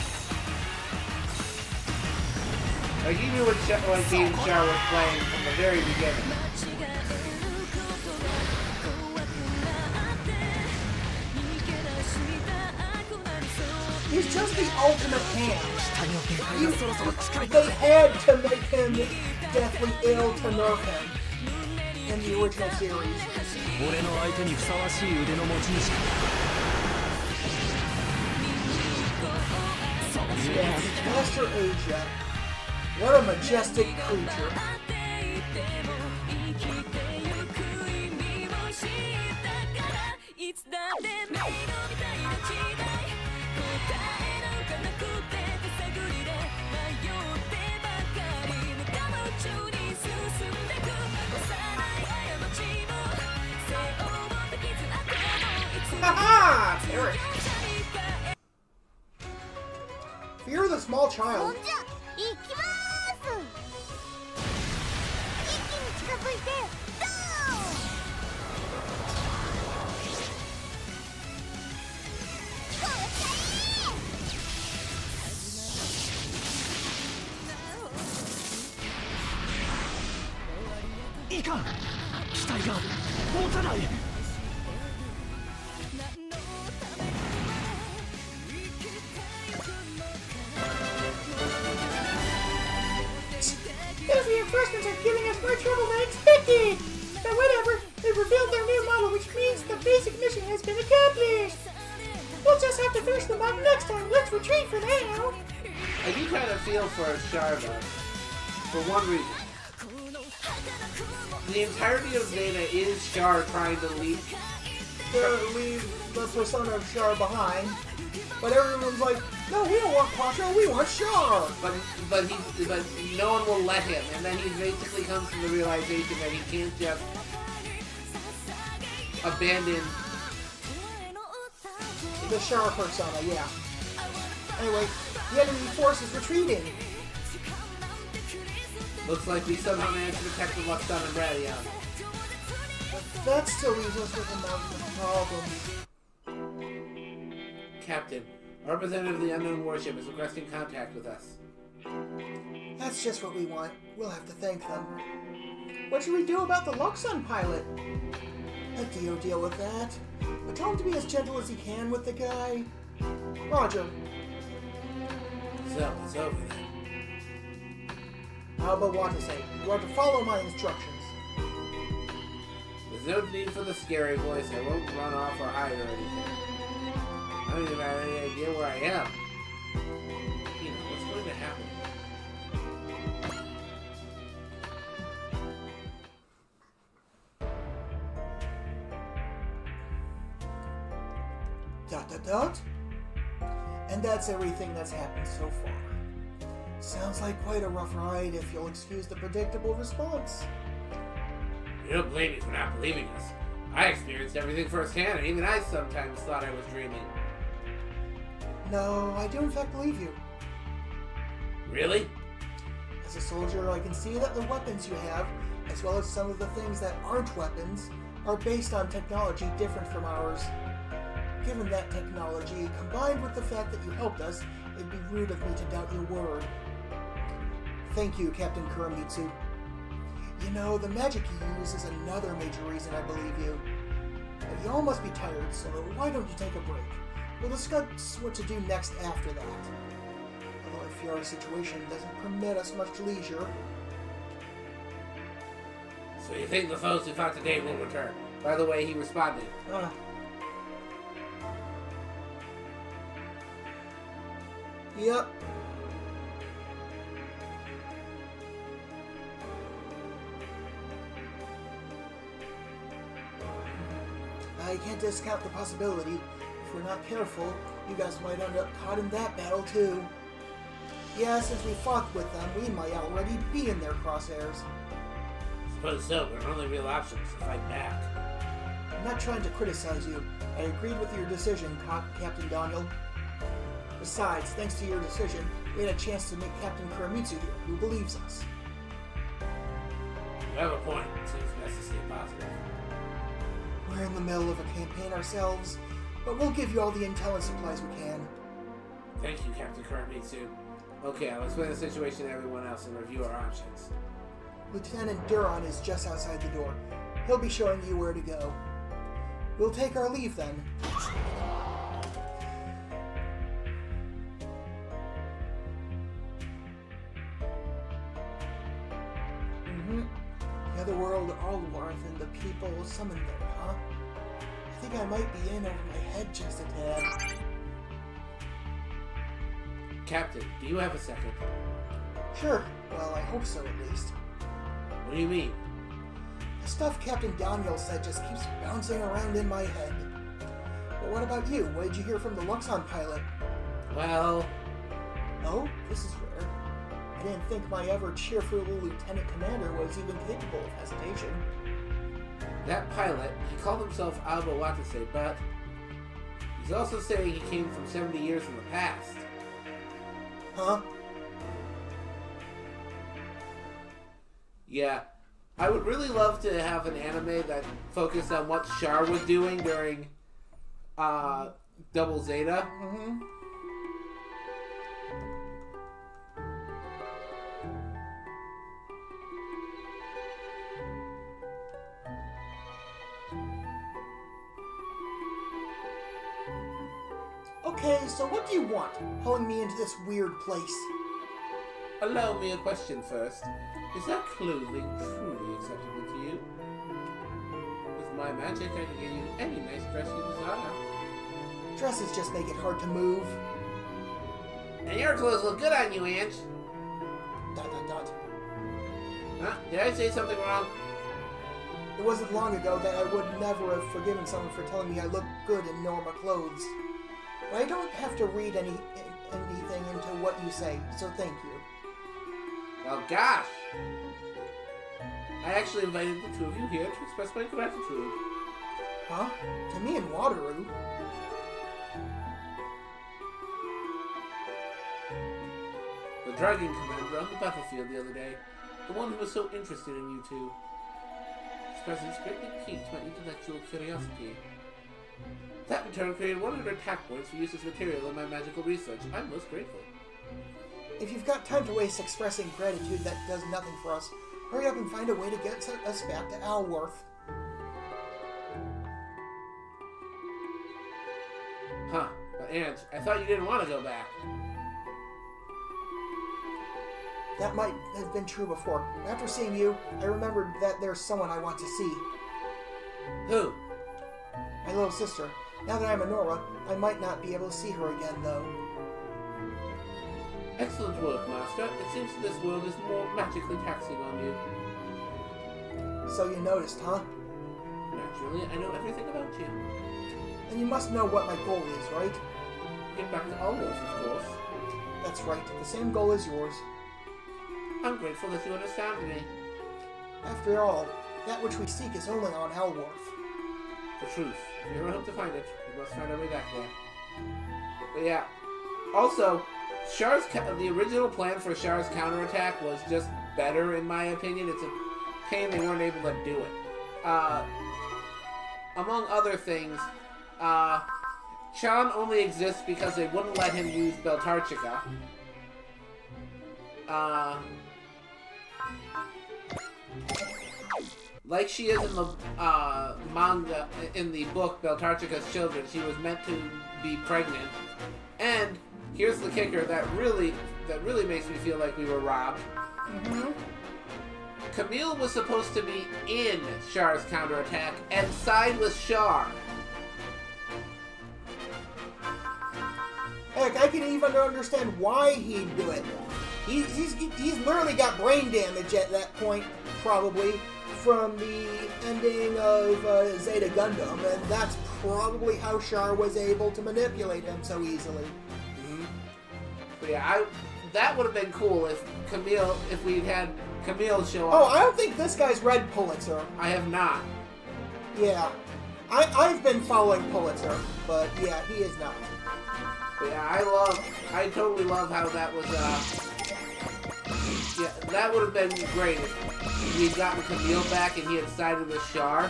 Like, even when me and Char was playing from the very beginning. He's just the ultimate hand. 下着の限界がそろそろ近い They had to make him deathly ill to nerf him in the original series. 俺の相手にふさわしい腕の持ち主 Yes, Master Asia. What a majestic creature. Haha! Eric. Fear the small child. じゃ行きまーす一気に近づいてドいかん機体が持たない Those reinforcements are giving us more trouble than expected! But whatever, they've revealed their new model, which means the basic mission has been accomplished! We'll just have to finish the model next time. Let's retreat for now! I do kind of feel for Char, though. For one reason. The entirety of Zeta is Char trying to leave The persona of Char behind. But everyone's like, no, we don't want Quattro, we want Char! But no one will let him, and then he basically comes to the realization that he can't just abandon. The Char persona, yeah. Anyway, the enemy force is retreating. Looks like we somehow managed to protect the Lux Sun and Radion. But that still leaves us with a mountain of problems. Captain, a representative of the unknown warship is requesting contact with us. That's just what we want. We'll have to thank them. What should we do about the Luxon pilot? Let Dio deal with that. But tell him to be as gentle as he can with the guy. Roger. So, it's over then. How about what to say? You are to follow my instructions. There's no need for the scary voice. I won't run off or hide or anything. I don't even have any idea where I am. You know, what's going to happen? Dot dot dot. And that's everything that's happened so far. Sounds like quite a rough ride, if you'll excuse the predictable response. You don't blame me for not believing us. I experienced everything firsthand, and even I sometimes thought I was dreaming. No, I do in fact believe you. Really? As a soldier, I can see that the weapons you have, as well as some of the things that aren't weapons, are based on technology different from ours. Given that technology, combined with the fact that you helped us, it'd be rude of me to doubt your word. Thank you, Captain Kuramitsu. You know, the magic you use is another major reason I believe you. But you all must be tired, so why don't you take a break? We'll discuss what to do next after that. Although I fear our situation doesn't permit us much leisure. So you think the foes who fought today will return? By the way, he responded. Yep. I can't discount the possibility. If we're not careful, you guys might end up caught in that battle too. Yeah, since we fought with them, we might already be in their crosshairs. Suppose so, but our only real option is to fight back. I'm not trying to criticize you. I agreed with your decision, Captain Daniel. Besides, thanks to your decision, we had a chance to meet Captain Kuramitsu here, who believes us. You have a point. It seems best to stay positive. We're in the middle of a campaign ourselves, but we'll give you all the intel and supplies we can. Thank you, Captain Kuramitsu. Okay, I'll explain the situation to everyone else and review our options. Lieutenant Duron is just outside the door. He'll be showing you where to go. We'll take our leave then. The other world, Allworth, and the people summoned there, huh? I think I might be in over my head just a tad. Captain, do you have a second? Sure. Well, I hope so, at least. What do you mean? The stuff Captain Daniel said just keeps bouncing around in my head. But what about you? What did you hear from the Luxon pilot? Well... Oh, this is rare. I didn't think my ever-cheerful lieutenant commander was even capable of hesitation. that pilot, he called himself Alba Watase, but he's also saying he came from 70 years in the past. Huh? Yeah. I would really love to have an anime that focused on what Char was doing during Double Zeta. Mm-hmm. Okay, so what do you want, pulling me into this weird place? Allow me a question first. Is that clothing truly acceptable to you? With my magic, I can get you any nice dress you desire. Dresses just make it hard to move. And your clothes look good on you, Ange. ... Huh? Did I say something wrong? It wasn't long ago that I would never have forgiven someone for telling me I look good in Norma clothes. But I don't have to read anything into what you say, so thank you. Well, gosh! I actually invited the two of you here to express my gratitude. Huh? To me and Wateroo? The Dragon Commander on the battlefield the other day, the one who was so interested in you two. His presence greatly piqued my intellectual curiosity. That in turn created 100 attack points for use as material in my magical research. I'm most grateful. If you've got time to waste expressing gratitude that does nothing for us, hurry up and find a way to get us back to Alworth. Huh, but Ange, I thought you didn't want to go back. That might have been true before. After seeing you, I remembered that there's someone I want to see. Who? My little sister. Now that I'm a Nora, I might not be able to see her again, though. Excellent work, Master. It seems this world is more magically taxing on you. So you noticed, huh? Naturally, I know everything about you. And you must know what my goal is, right? Get back to Allworth, of course. That's right. The same goal as yours. I'm grateful that you understand me. After all, that which we seek is only on Alworth. The truth. If you ever hope to find it, we must find our way back there. But yeah. Also, the original plan for Char's counterattack was just better, in my opinion. It's a pain they weren't able to do it. Among other things, Chan only exists because they wouldn't let him use Beltarchica. Like she is in the manga, in the book Beltarchica's Children, she was meant to be pregnant. And here's the kicker that really makes me feel like we were robbed. Mm-hmm. Camille was supposed to be in Char's counterattack and side with Char. Heck, I can even understand why he'd do it. He's literally got brain damage at that point, probably, from the ending of Zeta Gundam, and that's probably how Char was able to manipulate him so easily. Mm-hmm. But yeah, that would have been cool if we'd had Camille show up. Oh, I don't think this guy's read Pulitzer. I have not. Yeah. I've been following Pulitzer, but yeah, he is not. But yeah, I totally love how that was, yeah, that would have been great if we had gotten Camille back and he had sided with Char.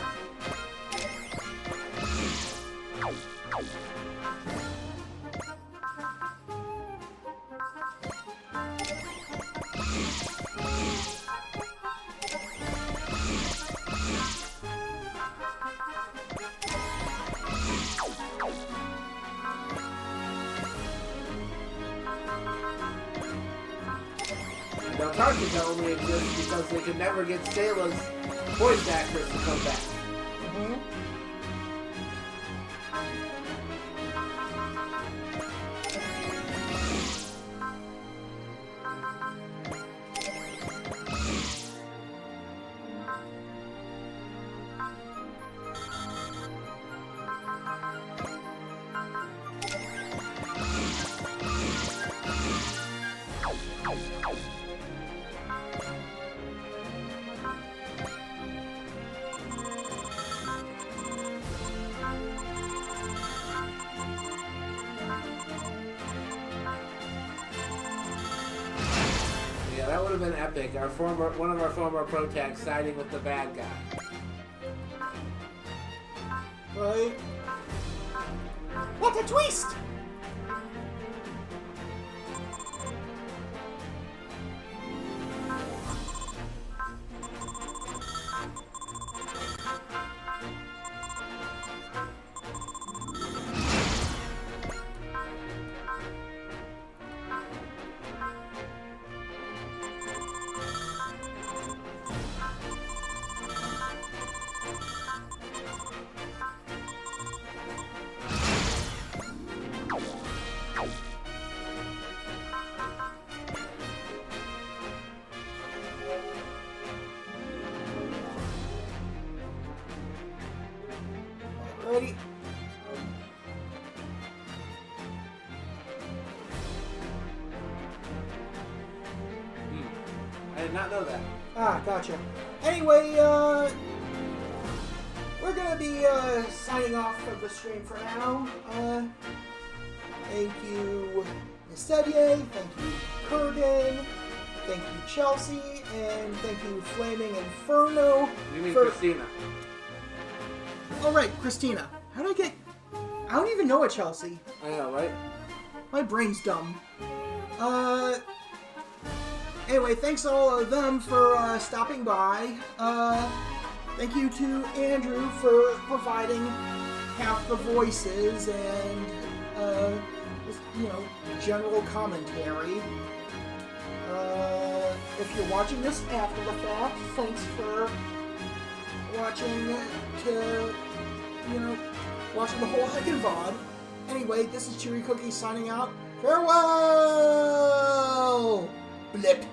Antarctica only exists because they could never get Sayla's voice actress to come back. Mm-hmm. Yeah, that would have been epic. One of our former pro tags siding with the bad guy. Right? What a twist! Ready? I did not know that. Ah, gotcha. Anyway, we're gonna be signing off of the stream for now. Thank you, Sedye, thank you, Kurgan, thank you, Chelsea, and thank you, Flaming Inferno. You mean Christina? Oh, right, Christina. How did I get... I don't even know a Chelsea. I know, right? My brain's dumb. Anyway, thanks all of them for stopping by. Thank you to Andrew for providing half the voices and, just, general commentary. If you're watching this after the fact, thanks for watching watching the whole heckin' VOD. Anyway, this is Cheery Cookie signing out. Farewell! Blip.